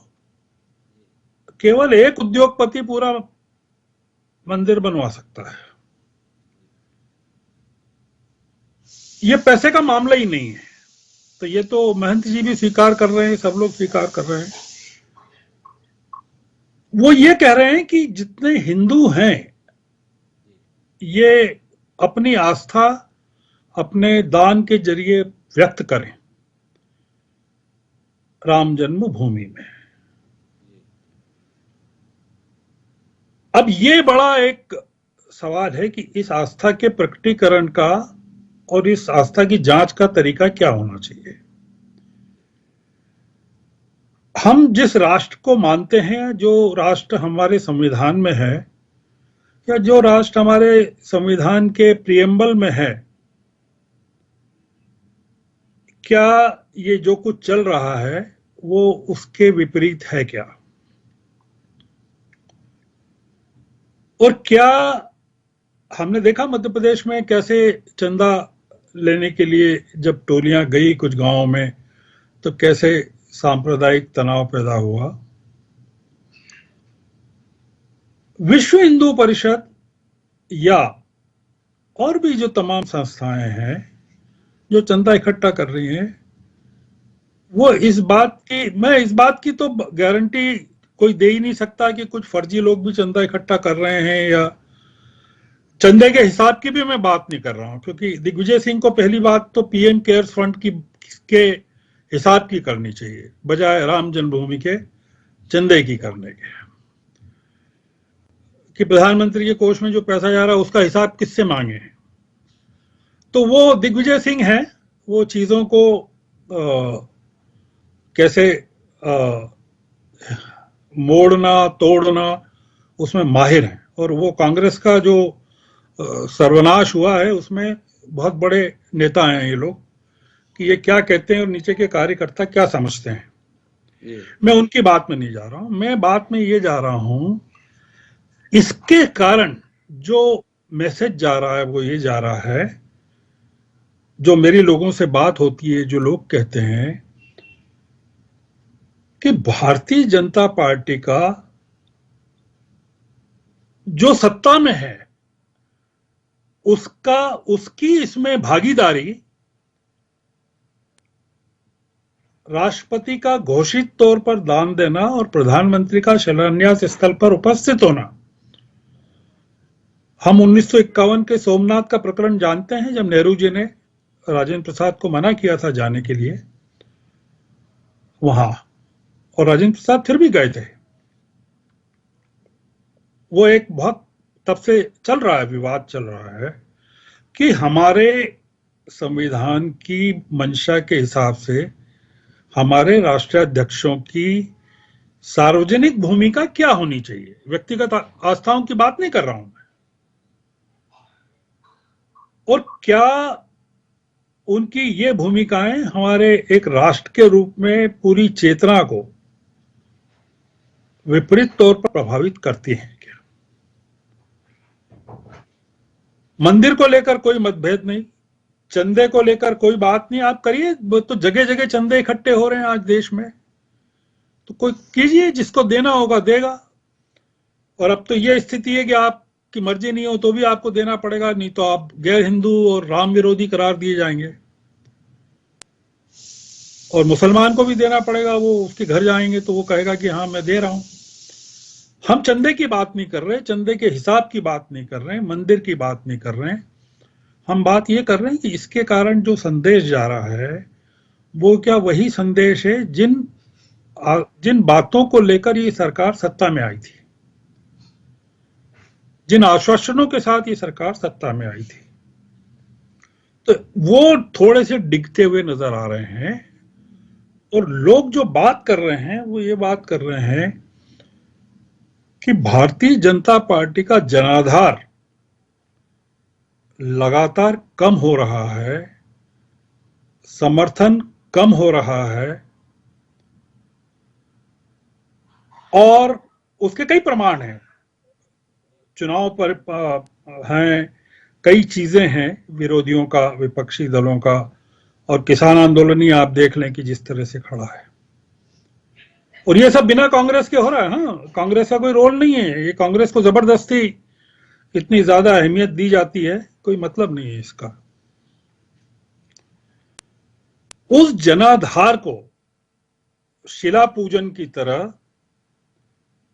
केवल एक उद्योगपति पूरा मंदिर बनवा सकता है। ये पैसे का मामला ही नहीं है। तो ये तो महंत जी भी स्वीकार कर रहे हैं, सब लोग स्वीकार कर रहे हैं। वो ये कह रहे हैं कि जितने हिंदू हैं ये अपनी आस्था अपने दान के जरिए व्यक्त करें राम जन्मभूमि में। अब ये बड़ा एक सवाल है कि इस आस्था के प्रकटीकरण का और इस आस्था की जांच का तरीका क्या होना चाहिए। हम जिस राष्ट्र को मानते हैं, जो राष्ट्र हमारे संविधान में है या जो राष्ट्र हमारे संविधान के प्रियम्बल में है, क्या ये जो कुछ चल रहा है वो उसके विपरीत है क्या? और क्या हमने देखा मध्य प्रदेश में कैसे चंदा लेने के लिए जब टोलियां गई कुछ गांवों में, तो कैसे सांप्रदायिक तनाव पैदा हुआ। विश्व हिंदू परिषद या और भी जो तमाम संस्थाएं हैं जो चंदा इकट्ठा कर रही हैं, वो इस बात की तो गारंटी कोई दे ही नहीं सकता कि कुछ फर्जी लोग भी चंदा इकट्ठा कर रहे हैं, या चंदे के हिसाब की भी मैं बात नहीं कर रहा हूं, क्योंकि दिग्विजय सिंह को पहली बात तो पीएम केयर्स फंड के हिसाब की करनी चाहिए बजाय राम जन्मभूमि के चंदे की करने के। कि प्रधानमंत्री के कोष में जो पैसा जा रहा है उसका हिसाब किससे मांगे। तो वो दिग्विजय सिंह है, वो चीजों को कैसे मोड़ना तोड़ना उसमें माहिर हैं, और वो कांग्रेस का जो सर्वनाश हुआ है उसमें बहुत बड़े नेता हैं ये लोग, कि ये क्या कहते हैं और नीचे के कार्यकर्ता क्या समझते हैं। मैं उनकी बात में नहीं जा रहा हूं, मैं बात में ये जा रहा हूं, इसके कारण जो मैसेज जा रहा है वो ये जा रहा है, जो मेरी लोगों से बात होती है, जो लोग कहते हैं कि भारतीय जनता पार्टी का जो सत्ता में है उसकी इसमें भागीदारी राष्ट्रपति का घोषित तौर पर दान देना और प्रधानमंत्री का शिलान्यास स्थल पर उपस्थित होना। हम 1951 के सोमनाथ का प्रकरण जानते हैं, जब नेहरू जी ने राजेंद्र प्रसाद को मना किया था जाने के लिए वहां, और राजेंद्र प्रसाद फिर भी गए थे। वो एक बहुत तब से चल रहा है, विवाद चल रहा है कि हमारे संविधान की मंशा के हिसाब से हमारे राष्ट्रीय अध्यक्षों की सार्वजनिक भूमिका क्या होनी चाहिए। व्यक्तिगत आस्थाओं की बात नहीं कर रहा हूं मैं, और क्या उनकी ये भूमिकाएं हमारे एक राष्ट्र के रूप में पूरी चेतना को विपरीत तौर पर प्रभावित करती हैं क्या। मंदिर को लेकर कोई मतभेद नहीं, चंदे को लेकर कोई बात नहीं, आप करिए, तो जगह जगह चंदे इकट्ठे हो रहे हैं आज देश में, तो कोई कीजिए, जिसको देना होगा देगा। और अब तो ये स्थिति है कि आपकी मर्जी नहीं हो तो भी आपको देना पड़ेगा, नहीं तो आप गैर हिंदू और राम विरोधी करार दिए जाएंगे। और मुसलमान को भी देना पड़ेगा, वो उसके घर जाएंगे तो वो कहेगा कि हाँ मैं दे रहा हूं। हम चंदे की बात नहीं कर रहे, चंदे के हिसाब की बात नहीं कर रहे, मंदिर की बात नहीं कर रहे हैं। हम बात ये कर रहे हैं कि इसके कारण जो संदेश जा रहा है वो क्या वही संदेश है जिन बातों को लेकर ये सरकार सत्ता में आई थी, जिन आश्वासनों के साथ ये सरकार सत्ता में आई थी। तो वो थोड़े से डिगते हुए नजर आ रहे हैं, और लोग जो बात कर रहे हैं वो ये बात कर रहे हैं कि भारतीय जनता पार्टी का जनाधार लगातार कम हो रहा है, समर्थन कम हो रहा है, और उसके कई प्रमाण हैं। चुनाव पर हैं, कई चीजें हैं विरोधियों का, विपक्षी दलों का, और किसान आंदोलन ही आप देख लें कि जिस तरह से खड़ा है। और ये सब बिना कांग्रेस के हो रहा है। हाँ, कांग्रेस का कोई रोल नहीं है, ये कांग्रेस को जबरदस्ती इतनी ज्यादा अहमियत दी जाती है, कोई मतलब नहीं है इसका। उस जनाधार को शिला पूजन की तरह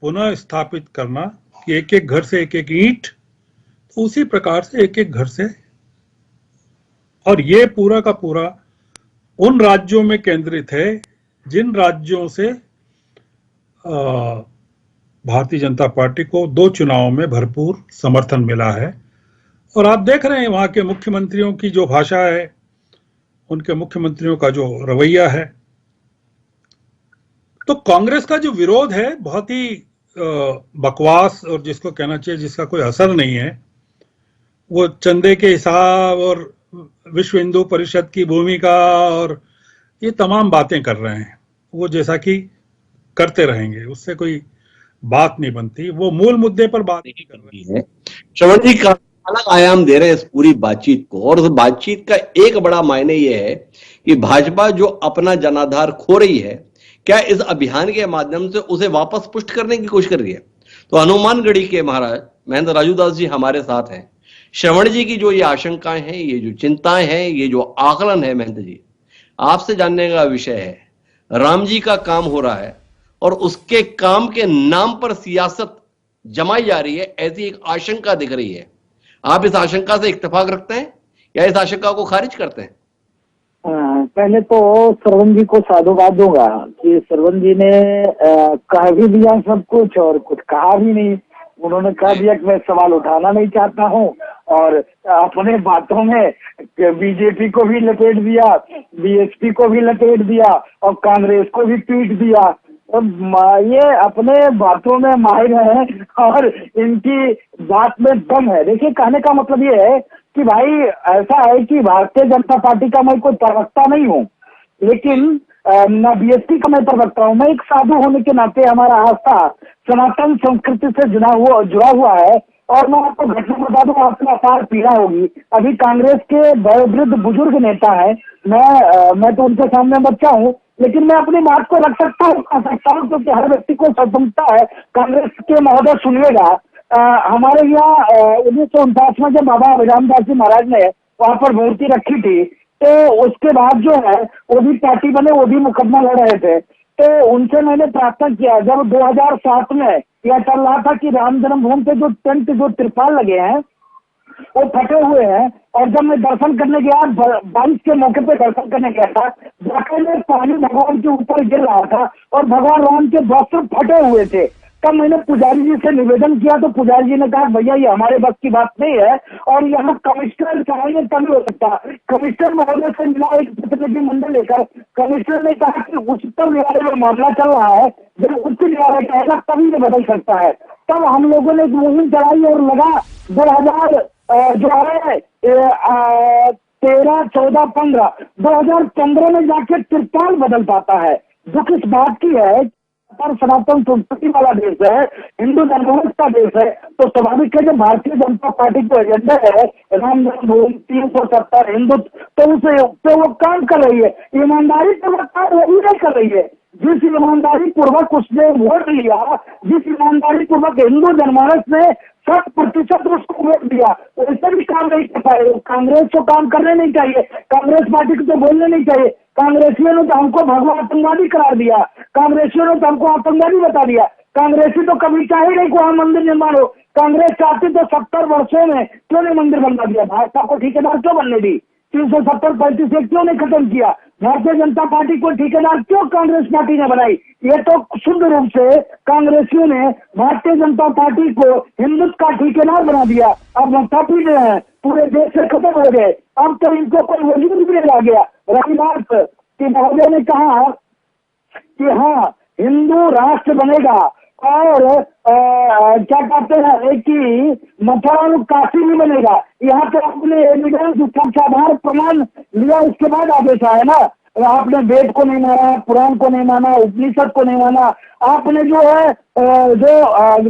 पुनः स्थापित करना कि एक एक घर से एक एक ईंट, तो उसी प्रकार से एक एक घर से, और ये पूरा का पूरा उन राज्यों में केंद्रित है जिन राज्यों से भारतीय जनता पार्टी को 2 चुनावों में भरपूर समर्थन मिला है। और आप देख रहे हैं वहां के मुख्यमंत्रियों की जो भाषा है, उनके मुख्यमंत्रियों का जो रवैया है। तो कांग्रेस का जो विरोध है बहुत ही बकवास, और जिसको कहना चाहिए जिसका कोई असर नहीं है। वो चंदे के हिसाब और विश्व हिंदू परिषद की भूमिका और ये तमाम बातें कर रहे हैं, वो जैसा कि करते रहेंगे, उससे कोई बात नहीं बनती। वो मूल मुद्दे पर बात नहीं कर रहे हैं। श्रवण जी का अलग आयाम दे रहे हैं इस पूरी बातचीत को, और उस बातचीत का एक बड़ा मायने ये है कि भाजपा जो अपना जनाधार खो रही है, क्या इस अभियान के माध्यम से उसे वापस पुष्ट करने की कोशिश कर रही है। तो हनुमानगढ़ी के महाराज महेंद्र राजूदास जी हमारे साथ हैं। श्रवण जी की जो ये आशंकाएं हैं, ये जो चिंताएं हैं, ये जो आकलन है, महेंद्र जी आपसे जानने का विषय है, राम जी का काम हो रहा है और उसके काम के नाम पर सियासत जमाई जा रही है, ऐसी एक आशंका दिख रही है। आप इस आशंका से इत्तेफाक रखते हैं या इस आशंका को खारिज करते हैं? पहले तो श्रवण जी को साधुवाद दूंगा कि श्रवण जी ने कह भी दिया सब कुछ और कुछ कहा भी नहीं। उन्होंने कह दिया कि मैं सवाल उठाना नहीं चाहता हूं, और अपने बातों में बीजेपी को भी लपेट दिया, बीएसपी को भी लपेट दिया और कांग्रेस को भी पीट दिया। तो ये अपने बातों में माहिर हैं और इनकी बात में दम है। देखिए, कहने का मतलब ये है कि भाई ऐसा है कि भारतीय जनता पार्टी का मैं कोई प्रवक्ता नहीं हूँ, लेकिन न बीएसपी का मैं प्रवक्ता हूँ। मैं एक साधु होने के नाते हमारा आस्था सनातन संस्कृति से जुड़ा हुआ है और मैं आपको घटना बता दूं, आपको अपार पीड़ा होगी। अभी कांग्रेस के वयोवृद्ध बुजुर्ग नेता है, मैं तो उनके सामने बच्चा हूँ, लेकिन मैं अपनी बात को रख सकता हूँ, कह सकता हूँ, क्योंकि हर व्यक्ति को स्वतंत्रता है। कांग्रेस के महोदय सुनिएगा, हमारे यहाँ 1949 में जब बाबा रामदास जी महाराज ने वहां पर मूर्ति रखी थी, तो उसके बाद जो है वो भी पार्टी बने, वो भी मुकदमा लड़ रहे थे। तो उनसे मैंने प्रार्थना किया, जब 2007 में यह चल रहा था कि राम जन्मभूमि पे जो टेंट, जो तिरपाल लगे हैं वो फटे हुए हैं, और जब मैं दर्शन करने गया, बारिश के मौके पे दर्शन करने गया था, जाकर में पानी भगवान के ऊपर गिर रहा था और भगवान राम के वस्त्र फटे हुए थे। तब मैंने पुजारी जी से निवेदन किया, तो पुजारी जी ने कहा भैया ये हमारे बस की बात नहीं है, और यहाँ कमिश्नर चाहेंगे तभी हो सकता। कमिश्नर महोदय से मिला एक प्रतिनिधि मंडल लेकर, कमिश्नर ने कहा कि उच्चतम न्यायालय में मामला चल रहा है, जब उच्च न्यायालय कहेगा तभी ये बदल सकता है। तब हम लोगों ने एक मुहिम चलाई और लगा 2000 जो है 13, 14, 15, 2015 में जाके तिरपाल बदल पाता है। दुख इस बात की है पर सनातन संस्कृति वाला देश है, हिंदू धर्म का देश है, तो स्वाभाविक है कि भारतीय जनता पार्टी का एजेंडा है राम जन्मभूमि 370 हिंदुत्व, तो उसे तो वो काम कर रही है, ईमानदारी पूर्वक काम वही नहीं कर रही है। जिस ईमानदारी पूर्वक उसने वोट लिया, जिस ईमानदारी पूर्वक हिंदू जनमानस ने 100% उसको वोट दिया, वैसे भी काम नहीं कर पाए। कांग्रेस को काम करने नहीं चाहिए, कांग्रेस पार्टी को तो बोलने नहीं चाहिए। कांग्रेसियों ने तो हमको भगवान आतंकवादी करार दिया, कांग्रेसियों ने तो हमको आतंकवादी बता दिया। कांग्रेसी तो कभी चाहे नहीं को वहां मंदिर निर्माण हो, कांग्रेस चाहती तो 70 वर्षों में क्यों नहीं मंदिर बनवा दिया, भाजपा को ठेकेदार क्यों बनने दी, 370-35 से क्यों नहीं खत्म किया, भारतीय जनता पार्टी को ठेकेदार क्यों कांग्रेस पार्टी ने बनाई। ये तो शुद्ध रूप से कांग्रेसियों ने भारतीय जनता पार्टी को हिंदुत्व का ठेकेदार बना दिया। अब ममता पी रहे हैं, पूरे देश से खत्म हो गए, अब तो इनको कोई वजूद भी नहीं आ गया। रही बात कि महोदय ने कहा कि हाँ हिंदू राष्ट्र बनेगा, और क्या कहते हैं कि मथुरा काशी भी बनेगा। यहाँ पे आपने एविडेंस, साक्षाधार प्रमाण लिया, उसके बाद आदेश आया ना। आपने वेद को नहीं माना, पुराण को नहीं माना, उपनिषद को नहीं माना, आपने जो है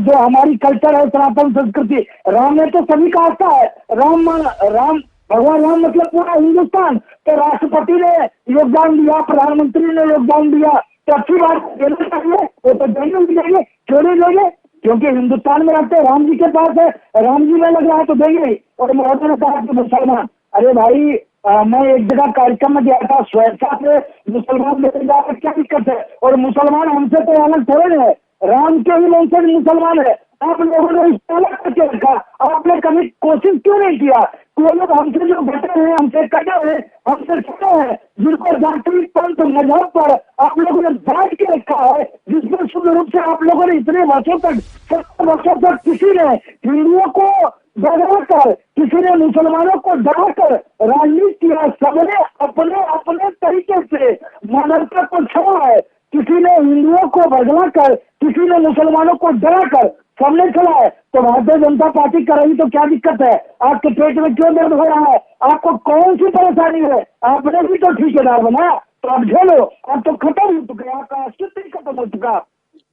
जो हमारी कल्चर है, सनातन संस्कृति, राम ने तो सभी का आस्था है, राम भगवान राम मतलब पूरा हिंदुस्तान। तो राष्ट्रपति ने योगदान दिया, प्रधानमंत्री ने योगदान दिया, तो अच्छी बात देना चाहिए, वो तो देंगे भी देंगे, क्यों नहीं देंगे, क्योंकि हिंदुस्तान में रहते हैं, राम जी के पास है, राम जी में लग रहा है तो देंगे। और महोदय ने कहा कि मुसलमान, अरे भाई मैं एक जगह कार्यक्रम में गया था, स्वेच्छा से मुसलमान लेकर जाकर क्या दिक्कत है, और मुसलमान हमसे तो अलग थोड़े है, राम के ही वंशज मुसलमान है। आप लोगों ने इसको अलग करके रखा, आपने कभी कोशिश क्यों नहीं किया। वो लोग हमसे जो बटे हैं, हमसे कटे हैं, हमसे छुटे हैं, जिनको जाति पंथ मजहब पर आप लोगों ने बांट के रखा है, जिसमें शुद्ध रूप से आप लोगों ने इतने वर्षों तक, 70 वर्षों तक किसी ने हिंदुओं को डराकर, किसी ने मुसलमानों को डराकर राजनीति किया। सबने अपने अपने तरीके से मानवता को छोड़ा है, किसी ने हिंदुओं को बदलाकर, किसी ने मुसलमानों को डराकर, सबने चला है। तो भारतीय जनता पार्टी कर रही तो क्या दिक्कत है, आपके पेट में क्यों दर्द हो रहा है, आपको कौन सी परेशानी है, आपने भी तो ठेकेदार बनाया, तो आप झेलो, अब तो खत्म हो चुका है, आपका अस्तित्व ही खत्म हो चुका।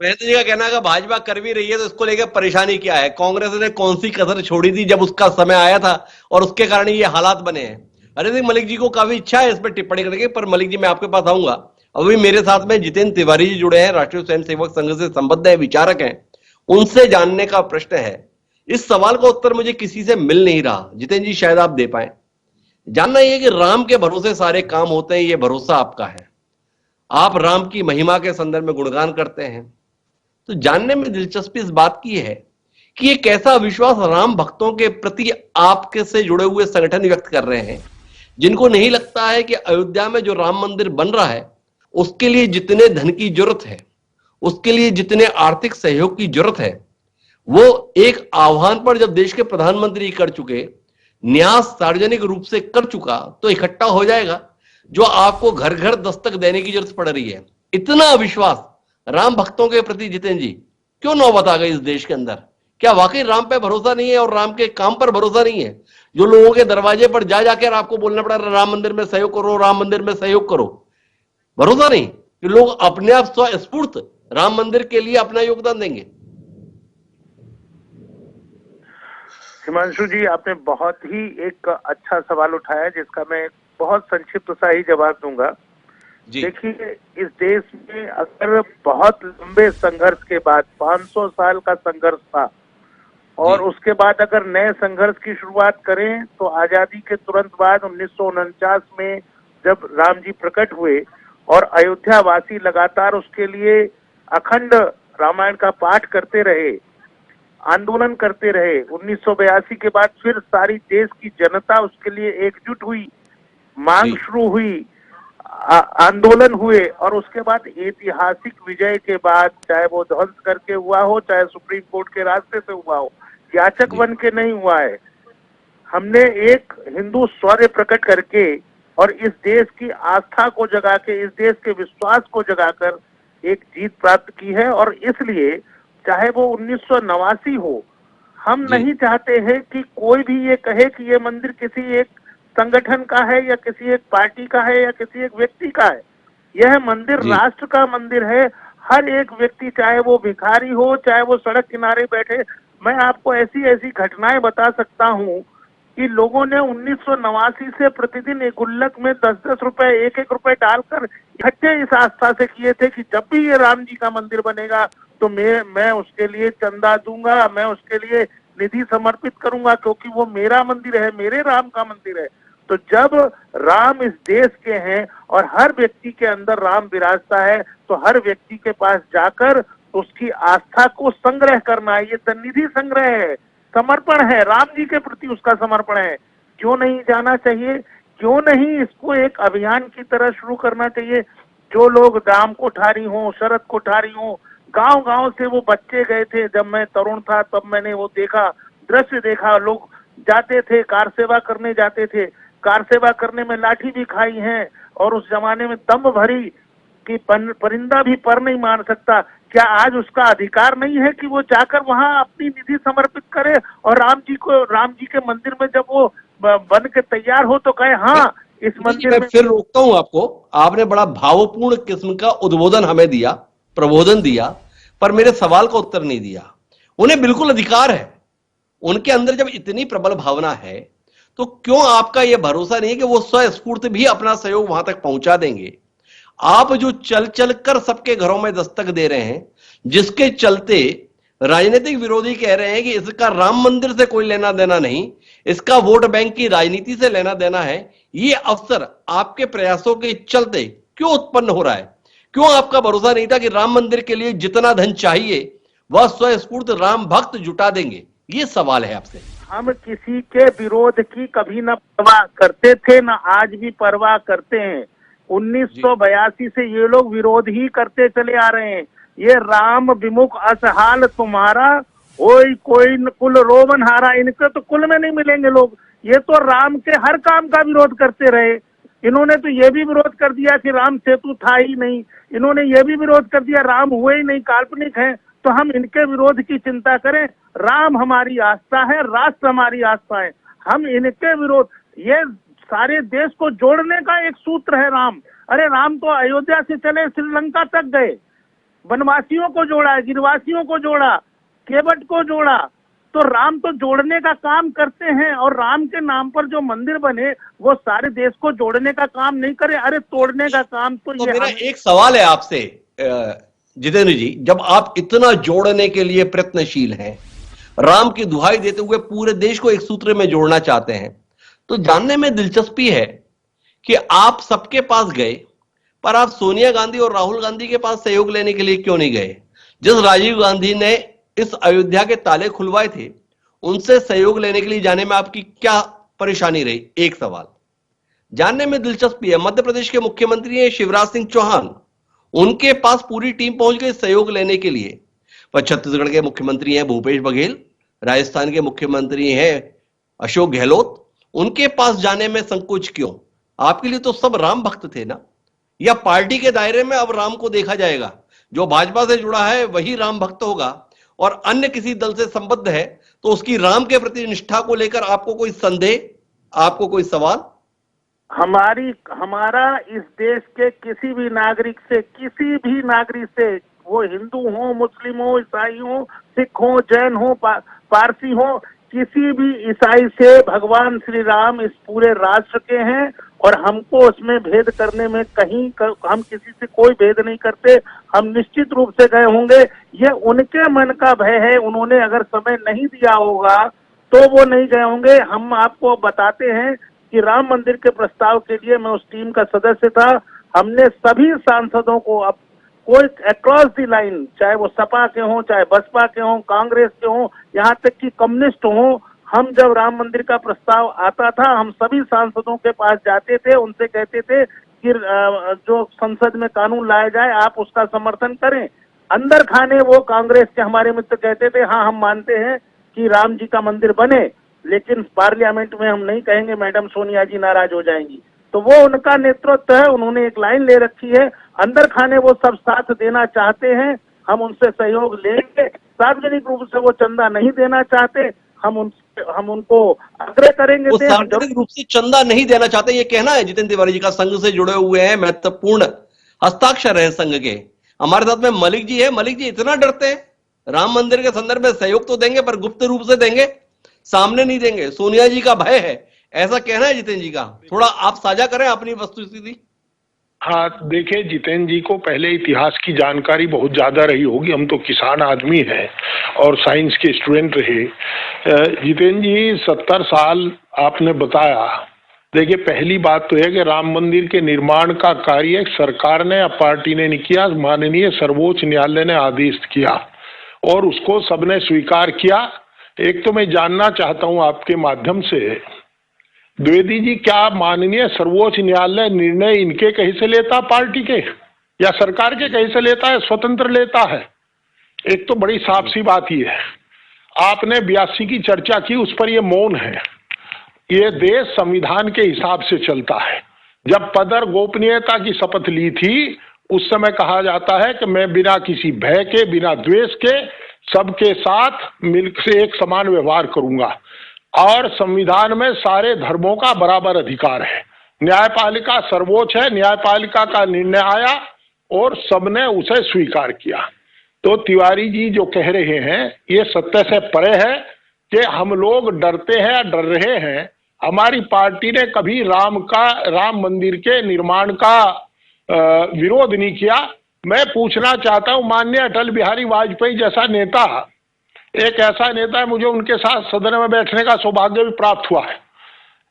महेंद्र जी का कहना है कि भाजपा कर भी रही है तो इसको लेकर परेशानी क्या है, कांग्रेस ने कौन सी कसर छोड़ी थी जब उसका समय आया था और उसके कारण ये हालात बने हैं। अरे सिंह मलिक जी को काफी इच्छा है इस पर टिप्पणी करने की, पर मलिक जी मैं आपके पास आऊंगा। अभी मेरे साथ में जितेंद्र तिवारी जी जुड़े हैं, राष्ट्रीय स्वयंसेवक संघ से संबद्ध है, विचारक हैं, उनसे जानने का प्रश्न है। इस सवाल का उत्तर मुझे किसी से मिल नहीं रहा, जितेंद्र जी शायद आप दे पाए। जानना यह कि राम के भरोसे सारे काम होते हैं, यह भरोसा आपका है, आप राम की महिमा के संदर्भ में गुणगान करते हैं, तो जानने में दिलचस्पी इस बात की है कि एक ऐसा विश्वास राम भक्तों के प्रति आपके से जुड़े हुए संगठन व्यक्त कर रहे हैं, जिनको नहीं लगता है कि अयोध्या में जो राम मंदिर बन रहा है उसके लिए जितने धन की जरूरत है, उसके लिए जितने आर्थिक सहयोग की जरूरत है, वो एक आह्वान पर जब देश के प्रधानमंत्री कर चुके, न्यास सार्वजनिक रूप से कर चुका, तो इकट्ठा हो जाएगा। जो आपको घर घर दस्तक देने की जरूरत पड़ रही है, इतना विश्वास राम भक्तों के प्रति जितेंद्र जी क्यों नौबत आ गई इस देश के अंदर? क्या वाकई राम पे भरोसा नहीं है और राम के काम पर भरोसा नहीं है? जो लोगों के दरवाजे पर जा जाकर आपको बोलना पड़ा राम मंदिर में सहयोग करो, राम मंदिर में सहयोग करो, भरोसा नहीं कि लोग अपने आप स्वस्फूर्त राम मंदिर के लिए अपना योगदान देंगे? हिमांशु जी, आपने बहुत ही एक अच्छा सवाल उठाया जिसका मैं बहुत संक्षिप्त सा ही जवाब दूंगा। जी देखिए, इस देश में अगर बहुत लंबे संघर्ष के बाद 500 साल का संघर्ष था और जी उसके बाद अगर नए संघर्ष की शुरुआत करें तो आजादी के तुरंत बाद 1949 में जब राम जी प्रकट हुए और अयोध्या वासी लगातार उसके लिए अखंड रामायण का पाठ करते रहे, आंदोलन करते रहे। 1982 के बाद फिर सारी देश की जनता उसके लिए एकजुट हुई, मांग जी शुरू हुई, आंदोलन हुए और उसके बाद ऐतिहासिक विजय के बाद, चाहे वो ध्वंस करके हुआ हो, चाहे सुप्रीम कोर्ट के रास्ते से हुआ हो, याचक जी बन के नहीं हुआ है। हमने एक हिंदू शौर्य प्रकट करके और इस देश की आस्था को जगा के, इस देश के विश्वास को जगाकर एक जीत प्राप्त की है। और इसलिए चाहे वो 1989 हो, हम जी नहीं चाहते हैं कि कोई भी ये कहे कि ये मंदिर किसी एक संगठन का है या किसी एक पार्टी का है या किसी एक व्यक्ति का है। यह मंदिर जी राष्ट्र का मंदिर है। हर एक व्यक्ति, चाहे वो भिखारी हो, चाहे वो सड़क किनारे बैठे, मैं आपको ऐसी ऐसी घटनाएं बता सकता हूँ कि लोगों ने 1989 से प्रतिदिन एक गुल्लक में 10-10 रुपए, 1-1 रुपए डालकर इकट्ठे इस आस्था से किए थे कि जब भी ये राम जी का मंदिर बनेगा तो मैं उसके लिए चंदा दूंगा, मैं उसके लिए निधि समर्पित करूंगा, क्योंकि वो मेरा मंदिर है, मेरे राम का मंदिर है। तो जब राम इस देश के हैं और हर व्यक्ति के अंदर राम विराजता है, तो हर व्यक्ति के पास जाकर उसकी आस्था को संग्रह करना है। ये निधि संग्रह है, समर्पण है, राम जी के प्रति उसका समर्पण है। क्यों नहीं जाना चाहिए? क्यों नहीं इसको एक अभियान की तरह शुरू करना चाहिए? जो लोग राम कोठारी हो, शरद कोठारी हो, गांव गांव से वो बच्चे गए थे। जब मैं तरुण था तब मैंने वो देखा, दृश्य देखा। लोग जाते थे, कार सेवा करने जाते थे, कार सेवा करने में लाठी भी खाई है और उस जमाने में दम भरी कि परिंदा भी पर नहीं मार सकता। क्या आज उसका अधिकार नहीं है कि वो जाकर वहां अपनी निधि समर्पित करे और राम जी के मंदिर में जब वो बन के तैयार हो तो कहे हाँ इस मंदिर मैं में। फिर रोकता हूं आपको। आपने बड़ा भावपूर्ण किस्म का उद्बोधन हमें दिया, प्रबोधन दिया, पर मेरे सवाल का उत्तर नहीं दिया। उन्हें बिल्कुल अधिकार है, उनके अंदर जब इतनी प्रबल भावना है तो क्यों आपका यह भरोसा नहीं है कि वो स्वस्फूर्त भी अपना सहयोग वहां तक पहुंचा देंगे? आप जो चल चल कर सबके घरों में दस्तक दे रहे हैं, जिसके चलते राजनीतिक विरोधी कह रहे हैं कि इसका राम मंदिर से कोई लेना देना नहीं, इसका वोट बैंक की राजनीति से लेना देना है, ये अवसर आपके प्रयासों के चलते क्यों उत्पन्न हो रहा है? क्यों आपका भरोसा नहीं था कि राम मंदिर के लिए जितना धन चाहिए वह स्वस्फूर्त राम भक्त जुटा देंगे? ये सवाल है आपसे। हम किसी के विरोध की कभी न परवाह करते थे, न आज भी परवाह करते हैं। 1982 से ये लोग विरोध ही करते चले आ रहे हैं। ये राम विमुख असहाल तुम्हारा होई कोई कुल रोमन हारा, इनके तो कुल में नहीं मिलेंगे लोग। ये तो राम के हर काम का विरोध करते रहे। इन्होंने तो ये भी विरोध कर दिया कि राम सेतु था ही नहीं, इन्होंने ये भी विरोध कर दिया राम हुए ही नहीं, काल्पनिक है। तो हम इनके विरोध की चिंता करें? राम हमारी आस्था है, राष्ट्र हमारी आस्था है। हम इनके विरोध, ये सारे देश को जोड़ने का एक सूत्र है राम। अरे राम तो अयोध्या से चले श्रीलंका तक गए, वनवासियों को जोड़ा, गिरवासियों को जोड़ा, केवट को जोड़ा। तो राम तो जोड़ने का काम करते हैं और राम के नाम पर जो मंदिर बने वो सारे देश को जोड़ने का काम नहीं करे, अरे तोड़ने का काम। तो ये मेरा एक सवाल है आपसे जितेंद्र जी, जब आप इतना जोड़ने के लिए प्रयत्नशील हैं, राम की दुहाई देते हुए पूरे देश को एक सूत्र में जोड़ना चाहते हैं, तो जानने में दिलचस्पी है कि आप सबके पास गए, पर आप सोनिया गांधी और राहुल गांधी के पास सहयोग लेने के लिए क्यों नहीं गए? जिस राजीव गांधी ने इस अयोध्या के ताले खुलवाए थे, उनसे सहयोग लेने के लिए जाने में आपकी क्या परेशानी रही? एक सवाल जानने में दिलचस्पी है। मध्य प्रदेश के मुख्यमंत्री हैं शिवराज सिंह चौहान, उनके पास पूरी टीम पहुंच गई सहयोग लेने के लिए। पर छत्तीसगढ़ के मुख्यमंत्री हैं भूपेश बघेल, राजस्थान के मुख्यमंत्री हैं अशोक गहलोत, उनके पास जाने में संकोच क्यों? आपके लिए तो सब राम भक्त थे ना? या पार्टी के दायरे में अब राम को देखा जाएगा, जो भाजपा से जुड़ा है वही राम भक्त होगा और अन्य किसी दल से संबद्ध है तो उसकी राम के प्रति निष्ठा को लेकर आपको कोई संदेह, आपको कोई सवाल? हमारा इस देश के किसी भी नागरिक से, वो हिंदू हो, मुस्लिम हो, ईसाई हो, सिख हो, जैन हो, पारसी हो, किसी भी ईसाई से भगवान श्री राम इस पूरे राष्ट्र के हैं और हमको उसमें भेद करने में हम किसी से कोई भेद नहीं करते। हम निश्चित रूप से गए होंगे, ये उनके मन का भय है। उन्होंने अगर समय नहीं दिया होगा तो वो नहीं गए होंगे। हम आपको बताते हैं कि राम मंदिर के प्रस्ताव के लिए मैं उस टीम का सदस्य था। हमने सभी सांसदों को, अब कोई अक्रॉस दी लाइन, चाहे वो सपा के हों, चाहे बसपा के हों, कांग्रेस के हों, यहाँ तक कि कम्युनिस्ट हों, हम जब राम मंदिर का प्रस्ताव आता था हम सभी सांसदों के पास जाते थे, उनसे कहते थे कि जो संसद में कानून लाया जाए आप उसका समर्थन करें। अंदर खाने वो कांग्रेस के हमारे मित्र कहते थे हाँ हम मानते हैं कि राम जी का मंदिर बने, लेकिन पार्लियामेंट में हम नहीं कहेंगे, मैडम सोनिया जी नाराज हो जाएंगी। तो वो उनका नेतृत्व है, उन्होंने एक लाइन ले रखी है। अंदर खाने वो सब साथ देना चाहते हैं, हम उनसे सहयोग लेंगे। सार्वजनिक रूप से वो चंदा नहीं देना चाहते, हम उनको आग्रह करेंगे। वो सार्वजनिक रूप से चंदा नहीं देना चाहते, ये कहना है जितेंद्र तिवारी जी का। संघ से जुड़े हुए हैं, महत्वपूर्ण हस्ताक्षर है संघ के। हमारे साथ में मलिक जी है। मलिक जी इतना डरते हैं राम मंदिर के संदर्भ में, सहयोग तो देंगे पर गुप्त रूप से देंगे, सामने नहीं देंगे, सोनिया जी का भय है, ऐसा कहना है जितेंद्र जी का। थोड़ा आप साझा करें अपनी वस्तुस्थिति। हाँ, देखिए जितेंद्र जी को पहले इतिहास की जानकारी बहुत ज्यादा रही होगी। हम तो किसान आदमी हैं और साइंस के स्टूडेंट रहे। जितेंद्र जी 70 साल आपने बताया। देखिए पहली बात तो है कि राम मंदिर के निर्माण का कार्य सरकार ने या पार्टी ने नहीं किया, माननीय सर्वोच्च न्यायालय ने आदेश किया और उसको सबने स्वीकार किया। एक तो मैं जानना चाहता हूं आपके माध्यम से, द्विवेदी जी, क्या माननीय सर्वोच्च न्यायालय निर्णय इनके कहीं से लेता, पार्टी के या सरकार के कहीं से लेता है, स्वतंत्र लेता है? एक तो बड़ी साफ सी बात ही है। आपने 82 की चर्चा की, उस पर ये मौन है। ये देश संविधान के हिसाब से चलता है। जब पद और गोपनीयता की शपथ ली थी उस समय कहा जाता है कि मैं बिना किसी भय के, बिना द्वेष के सबके साथ मिलकर एक समान व्यवहार करूंगा और संविधान में सारे धर्मों का बराबर अधिकार है। न्यायपालिका सर्वोच्च है, न्यायपालिका का निर्णय आया और सबने उसे स्वीकार किया। तो तिवारी जी जो कह रहे हैं ये सत्य से परे है कि हम लोग डरते हैं, डर रहे हैं। हमारी पार्टी ने कभी राम मंदिर के निर्माण का विरोध नहीं किया। मैं पूछना चाहता हूं, माननीय अटल बिहारी वाजपेयी जैसा नेता, एक ऐसा नेता है, मुझे उनके साथ सदन में बैठने का सौभाग्य भी प्राप्त हुआ है।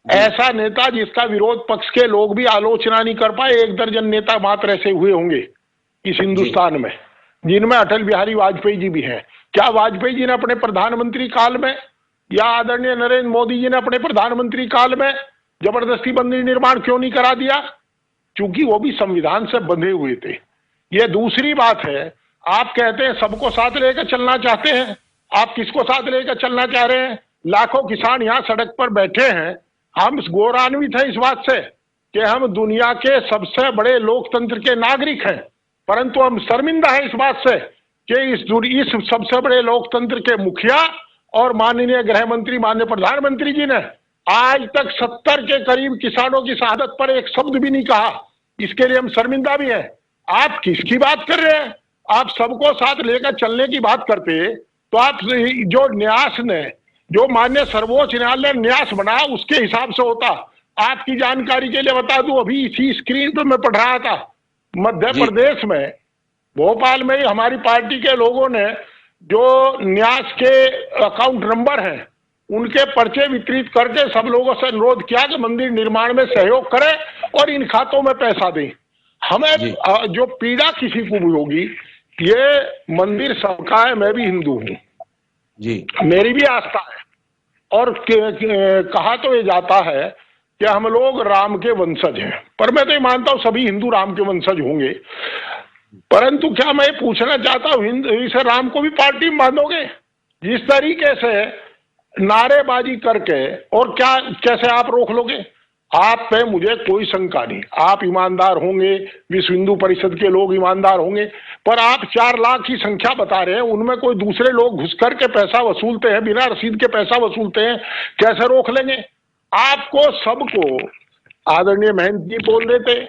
ऐसा नेता जिसका विरोध पक्ष के लोग भी आलोचना नहीं कर पाए, 1 दर्जन नेता मात्र ऐसे हुए होंगे इस हिंदुस्तान में, जिनमें अटल बिहारी वाजपेयी जी भी हैं। क्या वाजपेयी जी ने अपने प्रधानमंत्री काल में या आदरणीय नरेंद्र मोदी जी ने अपने प्रधानमंत्री काल में जबरदस्ती मंदिर निर्माण क्यों नहीं करा दिया? क्योंकि वो भी संविधान से बंधे हुए थे। ये दूसरी बात है, आप कहते हैं सबको साथ लेकर चलना चाहते हैं। आप किसको साथ लेकर चलना चाह रहे हैं? लाखों किसान यहाँ सड़क पर बैठे हैं। हम गौरवान्वित हैं इस बात से कि हम दुनिया के सबसे बड़े लोकतंत्र के नागरिक हैं, परंतु हम शर्मिंदा हैं इस बात से कि इस सबसे बड़े लोकतंत्र के मुखिया और माननीय गृह मंत्री, माननीय प्रधानमंत्री जी ने आज तक 70 के करीब किसानों की शहादत पर एक शब्द भी नहीं कहा। इसके लिए हम शर्मिंदा भी हैं। आप किसकी बात कर रहे हैं? आप सबको साथ लेकर चलने की बात करते तो आप जो न्यास ने, जो माननीय सर्वोच्च न्यायालय न्यास बना उसके हिसाब से होता। आपकी जानकारी के लिए बता दूं, अभी इसी स्क्रीन पर मैं पढ़ रहा था, मध्य प्रदेश में भोपाल में हमारी पार्टी के लोगों ने जो न्यास के अकाउंट नंबर हैं उनके पर्चे वितरित करके सब लोगों से अनुरोध किया कि मंदिर निर्माण में सहयोग करें और इन खातों में पैसा दें। हमें जो पीड़ा किसी को भी होगी, ये मंदिर सबका है, मैं भी हिंदू हूँ जी, मेरी भी आस्था है और कहा तो ये जाता है कि हम लोग राम के वंशज हैं, पर मैं तो ये मानता हूँ सभी हिंदू राम के वंशज होंगे। परंतु क्या मैं पूछना चाहता हूँ, इसे राम को भी पार्टी में बांधोगे? जिस तरीके से नारेबाजी करके और क्या कैसे आप रोक लोगे? आप पे मुझे कोई शंका नहीं, आप ईमानदार होंगे, विश्व हिंदू परिषद के लोग ईमानदार होंगे, पर आप 4 लाख की संख्या बता रहे हैं, उनमें कोई दूसरे लोग घुस कर के पैसा वसूलते हैं, बिना रसीद के पैसा वसूलते हैं, कैसे रोक लेंगे? आपको सबको आदरणीय महंत जी बोल रहे थे,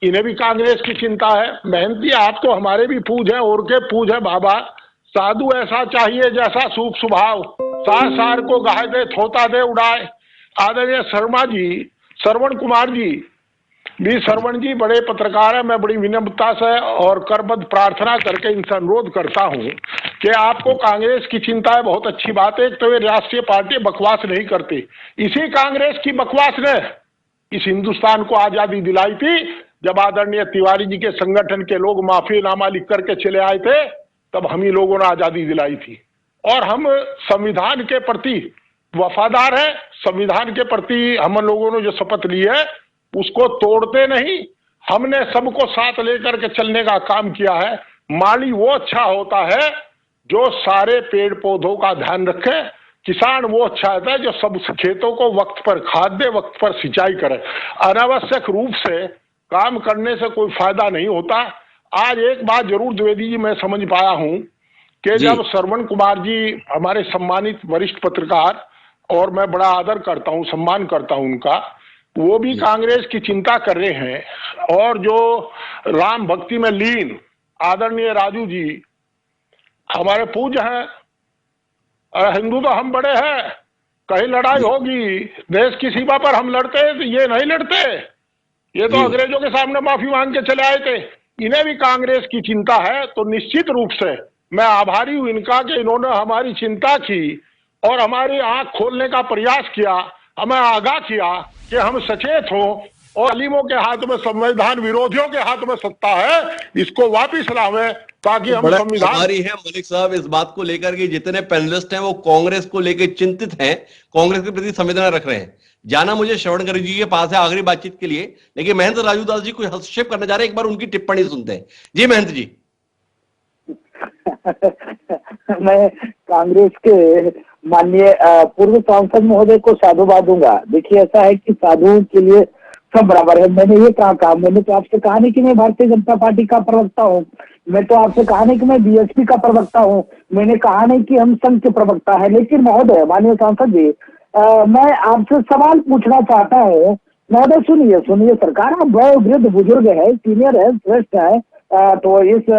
इन्हें भी कांग्रेस की चिंता है। महंत जी आप तो हमारे भी पूज है और के पूज है बाबा, साधु ऐसा चाहिए जैसा सूप स्वभाव। सार को गाय दे थोता दे उड़ाए। आदरणीय श्रवण कुमार जी भी, श्रवण जी बड़े पत्रकार है, मैं बड़ी विनम्रता से और करबद्ध प्रार्थना करके इनसे अनुरोध करता हूं कि आपको कांग्रेस की चिंता है, बहुत अच्छी बात है। एक तो ये राष्ट्रीय पार्टी बकवास नहीं करती, इसी कांग्रेस की बकवास ने इस हिंदुस्तान को आजादी दिलाई थी। जब आदरणीय तिवारी जी के संगठन के लोग माफीनामा लिख करके चले आए थे, तब हम ही लोगों ने आजादी दिलाई थी। और हम संविधान के प्रति वफादार है, संविधान के प्रति हम लोगों ने जो शपथ ली है उसको तोड़ते नहीं। हमने सबको साथ लेकर के चलने का काम किया है। माली वो अच्छा होता है जो सारे पेड़ पौधों का ध्यान रखे, किसान वो अच्छा होता है जो सब खेतों को वक्त पर खाद दे, वक्त पर सिंचाई करे। अनावश्यक रूप से काम करने से कोई फायदा नहीं होता। आज एक बात जरूर द्विवेदी जी मैं समझ पाया हूं कि जब श्रवण कुमार जी हमारे सम्मानित वरिष्ठ पत्रकार, और मैं बड़ा आदर करता हूं, सम्मान करता हूं उनका, वो भी कांग्रेस की चिंता कर रहे हैं। और जो राम भक्ति में लीन आदरणीय राजू जी हमारे पूज्य हैं, हिंदू तो हम बड़े हैं, कहीं लड़ाई होगी देश की सीमा पर हम लड़ते, ये नहीं लड़ते, ये तो अंग्रेजों के सामने माफी मांग के चले आए थे। इन्हें भी कांग्रेस की चिंता है, तो निश्चित रूप से मैं आभारी हूं इनका कि इन्होंने हमारी चिंता की और हमारी आंख खोलने का प्रयास किया, हमें आगाह किया कि हम सचेत हों और अलीमों के हाथ में, संविधान विरोधियों के हाथ में सत्ता है, इसको वापिस लावें ताकि हम संविधान। हमारी है मलिक साहब इस बात को लेकर कि जितने पैनलिस्ट हैं वो कांग्रेस को लेकर चिंतित हैं, कांग्रेस के प्रति संवेदना रख रहे हैं। जाना मुझे श्रवण कर जी के पास है आखिरी बातचीत के लिए, लेकिन महंत राजू दास जी कोई हस्तक्षेप करना चाह रहे हैं, एक बार उनकी टिप्पणी सुनते हैं। जी महंत जी। मैं कांग्रेस के माननीय पूर्व सांसद महोदय को साधुवाद दूंगा। देखिए ऐसा है कि साधु के लिए सब बराबर है। मैंने ये कहा, मैंने तो आपसे कहा नहीं कि मैं भारतीय जनता पार्टी का प्रवक्ता हूँ, मैं तो आपसे कहा नहीं कि मैं बीएसपी का प्रवक्ता हूँ, मैंने कहा नहीं कि हम संघ के प्रवक्ता है। लेकिन महोदय, माननीय सांसद जी, मैं आपसे सवाल पूछना चाहता हूँ। महोदय सुनिए सरकार, आप बड़े वृद्ध बुजुर्ग है, सीनियर है, श्रेष्ठ है, तो इस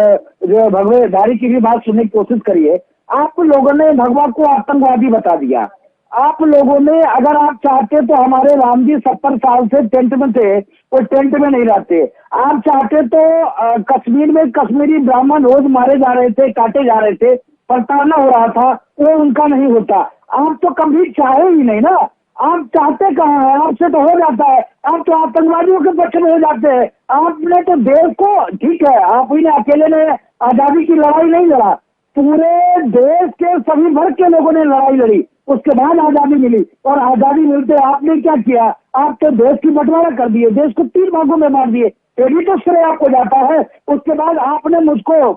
जो भगवेदारी की भी बात सुनने की कोशिश करिए। आप लोगों ने भगवा को आतंकवादी बता दिया। आप लोगों ने, अगर आप चाहते तो हमारे राम जी 70 साल से टेंट में थे, वो टेंट में नहीं रहते। आप चाहते तो कश्मीर में कश्मीरी ब्राह्मण रोज मारे जा रहे थे, काटे जा रहे थे, प्रताड़ना हो रहा था, वो उनका नहीं होता। आप तो कभी चाहे ही नहीं ना, आप चाहते कहाँ है, आपसे तो हो जाता है। आप तो आतंकवादियों के पक्ष में हो जाते हैं। आपने तो देश को, ठीक है आप ही ने अकेले ने आजादी की लड़ाई नहीं लड़ा, पूरे देश के सभी वर्ग के लोगों ने लड़ाई लड़ी, उसके बाद आजादी मिली। और आजादी मिलते आपने क्या किया, आप तो देश की बंटवारा कर दिए, देश को 3 भागों में बांट दिए, ये भी तो श्रेय आपको जाता है। उसके बाद आपने मुझको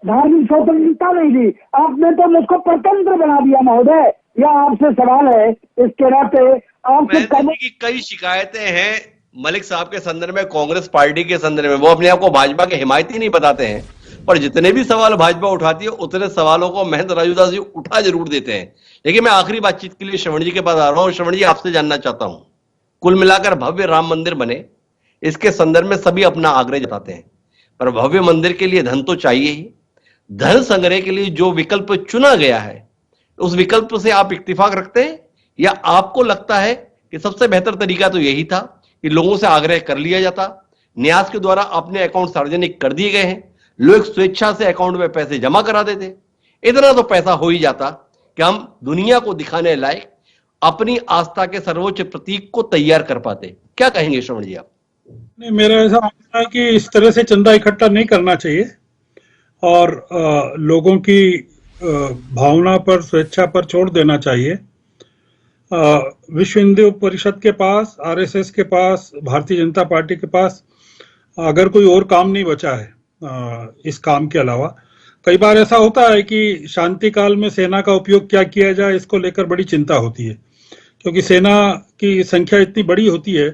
धार्मिक स्वतंत्रता नहीं दी, आपने तो मुझको परतंत्र बना दिया। महोदय, यह आपसे सवाल है, इसके नाते आपसे की कई शिकायतें हैं मलिक साहब के संदर्भ में, कांग्रेस पार्टी के संदर्भ में। वो अपने आप को भाजपा के हिमायती नहीं बताते हैं, पर जितने भी सवाल भाजपा उठाती है उतने सवालों को महंत राजूदास जी उठा जरूर देते हैं। लेकिन मैं आखिरी बातचीत के लिए श्रवण जी के पास आ रहा हूं। श्रवण जी, आपसे जानना चाहता हूं, कुल मिलाकर भव्य राम मंदिर बने, इसके संदर्भ में सभी अपना आग्रह जताते हैं, पर भव्य मंदिर के लिए धन तो चाहिए ही। धन संग्रह के लिए जो विकल्प चुना गया है, उस विकल्प से आप इत्तेफाक रखते हैं, या आपको लगता है कि सबसे बेहतर तरीका तो यही था कि लोगों से आग्रह कर लिया जाता, न्यास के द्वारा अपने अकाउंट सार्वजनिक कर दिए गए हैं, लोग स्वेच्छा से अकाउंट में पैसे जमा करा देते, इतना तो पैसा हो ही जाता कि हम दुनिया को दिखाने लायक अपनी आस्था के सर्वोच्च प्रतीक को तैयार कर पाते। क्या कहेंगे श्रवण जी आप? नहीं, मेरा ऐसा मानना है कि इस तरह से चंदा इकट्ठा नहीं करना चाहिए और लोगों की भावना पर, स्वेच्छा पर छोड़ देना चाहिए। विश्व हिंदू परिषद के पास, आरएसएस के पास, भारतीय जनता पार्टी के पास अगर कोई और काम नहीं बचा है इस काम के अलावा, कई बार ऐसा होता है कि शांति काल में सेना का उपयोग क्या किया जाए, इसको लेकर बड़ी चिंता होती है, क्योंकि सेना की संख्या इतनी बड़ी होती है।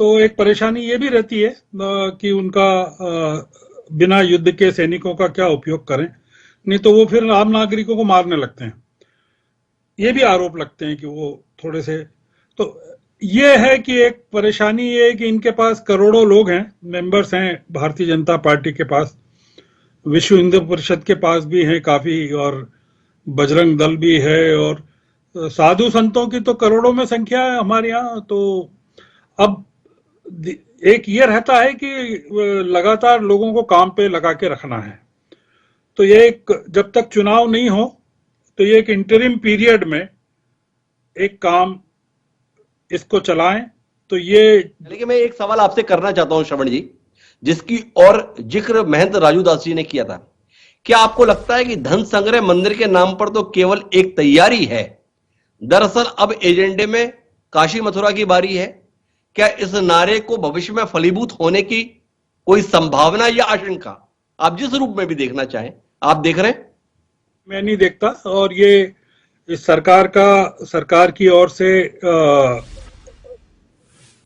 तो एक परेशानी ये भी रहती है कि उनका बिना युद्ध के सैनिकों का क्या उपयोग करें, नहीं तो वो फिर आम नागरिकों को मारने लगते हैं। ये भी आरोप लगते हैं कि वो थोड़े से, तो ये है कि एक परेशानी ये है कि इनके पास करोड़ों लोग हैं, मेंबर्स हैं भारतीय जनता पार्टी के पास, विश्व हिंदू परिषद के पास भी हैं काफी, और बजरंग दल भी है, और साधु संतों की तो करोड़ों में संख्या है हमारे यहाँ। तो अब एक ये रहता है कि लगातार लोगों को काम पे लगा के रखना है। तो ये जब तक चुनाव नहीं हो तो ये एक इंटरिम पीरियड में एक काम इसको चलाएं। तो ये लेकिन मैं एक सवाल आपसे करना चाहता हूं श्रवण जी, जिसकी और जिक्र महंत राजू दास जी ने किया था। क्या आपको लगता है कि धन संग्रह मंदिर के नाम पर तो केवल एक तैयारी है, दरअसल अब एजेंडे में काशी मथुरा की बारी है? क्या इस नारे को भविष्य में फलीभूत होने की कोई संभावना या आशंका, आप जिस रूप में भी देखना चाहें, आप देख रहे हैं? मैं नहीं देखता। और ये इस सरकार की ओर से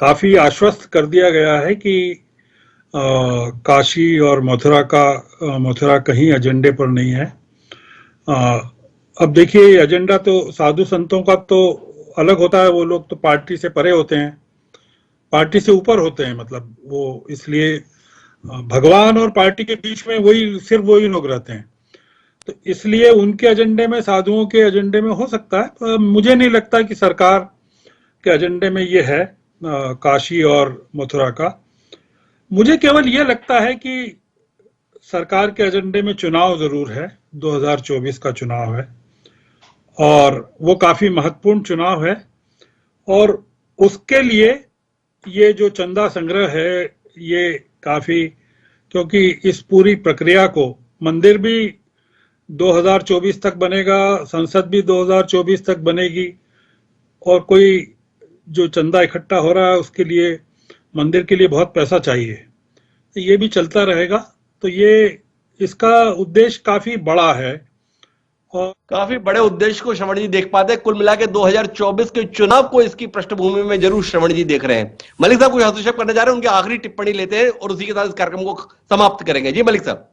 काफी आश्वस्त कर दिया गया है कि काशी और मथुरा कहीं एजेंडे पर नहीं है। अब देखिए, एजेंडा तो साधु संतों का तो अलग होता है, वो लोग तो पार्टी से परे होते हैं, पार्टी से ऊपर होते हैं, मतलब वो, इसलिए भगवान और पार्टी के बीच में सिर्फ वही लोग रहते हैं। तो इसलिए उनके एजेंडे में, साधुओं के एजेंडे में हो सकता है। मुझे नहीं लगता कि सरकार के एजेंडे में ये है काशी और मथुरा का। मुझे केवल ये लगता है कि सरकार के एजेंडे में चुनाव जरूर है, 2024 का चुनाव है, और वो काफी महत्वपूर्ण चुनाव है। और उसके लिए ये जो चंदा संग्रह है, ये काफी, क्योंकि इस पूरी प्रक्रिया को, मंदिर भी 2024 तक बनेगा, संसद भी 2024 तक बनेगी, और कोई जो चंदा इकट्ठा हो रहा है उसके लिए, मंदिर के लिए बहुत पैसा चाहिए, तो ये भी चलता रहेगा। तो ये, इसका उद्देश्य काफी बड़ा है और काफी बड़े उद्देश्य को श्रवण जी देख पाते हैं। कुल मिला के 2024 के चुनाव को इसकी पृष्ठभूमि में जरूर श्रवण जी देख रहे हैं। मलिक साहब कुछ हस्तक्षेप करना चाह रहे हैं, उनकी आखिरी टिप्पणी लेते हैं और उसी के साथ इस कार्यक्रम को समाप्त करेंगे। जी मलिक साहब।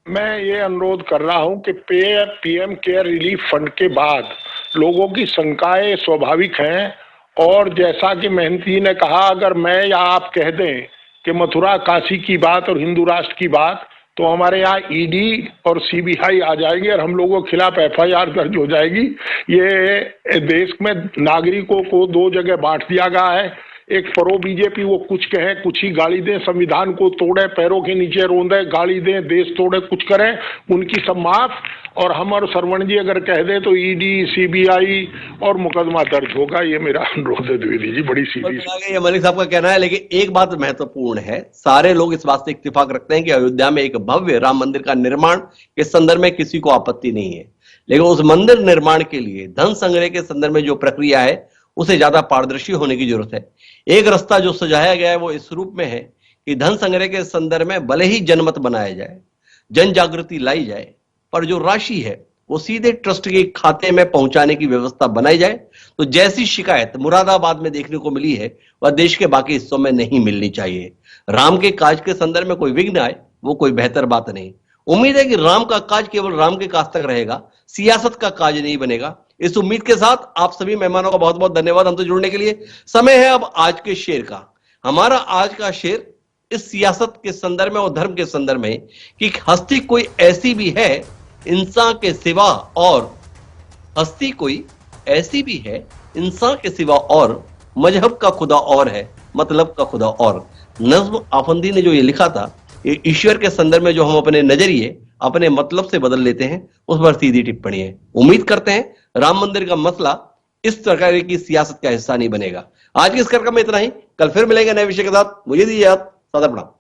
मैं ये अनुरोध कर रहा हूं कि पीएम केयर रिलीफ फंड के बाद लोगों की शंकाएं स्वाभाविक हैं, और जैसा कि महंती जी ने कहा, अगर मैं या आप कह दें कि मथुरा काशी की बात और हिंदू राष्ट्र की बात, तो हमारे यहाँ ईडी और सीबीआई आ जाएगी और हम लोगों के खिलाफ एफआईआर दर्ज हो जाएगी। ये देश में नागरिकों को दो जगह बांट दिया गया है, एक प्रो बीजेपी, वो कुछ कहे, कुछ ही गाली दें, संविधान को तोड़े, पैरों के नीचे रोंदे, गाली दें, देश तोड़े, कुछ करें, उनकी सब माफ। और हम और श्रवण जी अगर कह दें तो ईडी, सीबीआई और मुकदमा दर्ज होगा। ये मेरा अनुरोध है द्विवेदी जी, बड़ी सीधी। ये मलिक साहब का कहना है, लेकिन एक बात महत्वपूर्ण है, सारे लोग इस बात से इत्तेफाक रखते हैं कि अयोध्या में एक भव्य राम मंदिर का निर्माण के संदर्भ में किसी को आपत्ति नहीं है, लेकिन उस मंदिर निर्माण के लिए धन संग्रह के संदर्भ में जो प्रक्रिया है उसे ज्यादा पारदर्शी होने की जरूरत है। एक रास्ता जो सुझाया गया है वो इस रूप में है कि धन संग्रह के संदर्भ में भले ही जनमत बनाया जाए, जन जागृति लाई जाए, पर जो राशि है वो सीधे ट्रस्ट के खाते में पहुंचाने की व्यवस्था बनाई जाए। तो जैसी शिकायत मुरादाबाद में देखने को मिली है वह देश के बाकी हिस्सों में नहीं मिलनी चाहिए। राम के काज के संदर्भ में कोई विघ्न आए वो कोई बेहतर बात नहीं। उम्मीद है कि राम का काज केवल राम के काज तक रहेगा, सियासत का काज नहीं बनेगा। इस उम्मीद के साथ आप सभी मेहमानों का बहुत बहुत धन्यवाद हमसे जुड़ने के लिए। समय है अब आज के शेर का। हमारा आज का शेर इस सियासत के संदर्भ में और धर्म के संदर्भ में कि हस्ती कोई ऐसी भी है इंसान के सिवा और, हस्ती कोई ऐसी भी है इंसान के सिवा और, मजहब का खुदा और है, मतलब का खुदा और। नज्म आफंदी ने जो ये लिखा था, ये ईश्वर के संदर्भ में जो हम अपने नजरिए, अपने मतलब से बदल लेते हैं, उस पर सीधी टिप्पणी है। उम्मीद करते हैं राम मंदिर का मसला इस प्रकार की सियासत का हिस्सा नहीं बनेगा। आज के इस कार्यक्रम में इतना ही, कल फिर मिलेंगे नए विषय के साथ। मुझे दीजिए सादर प्रणाम।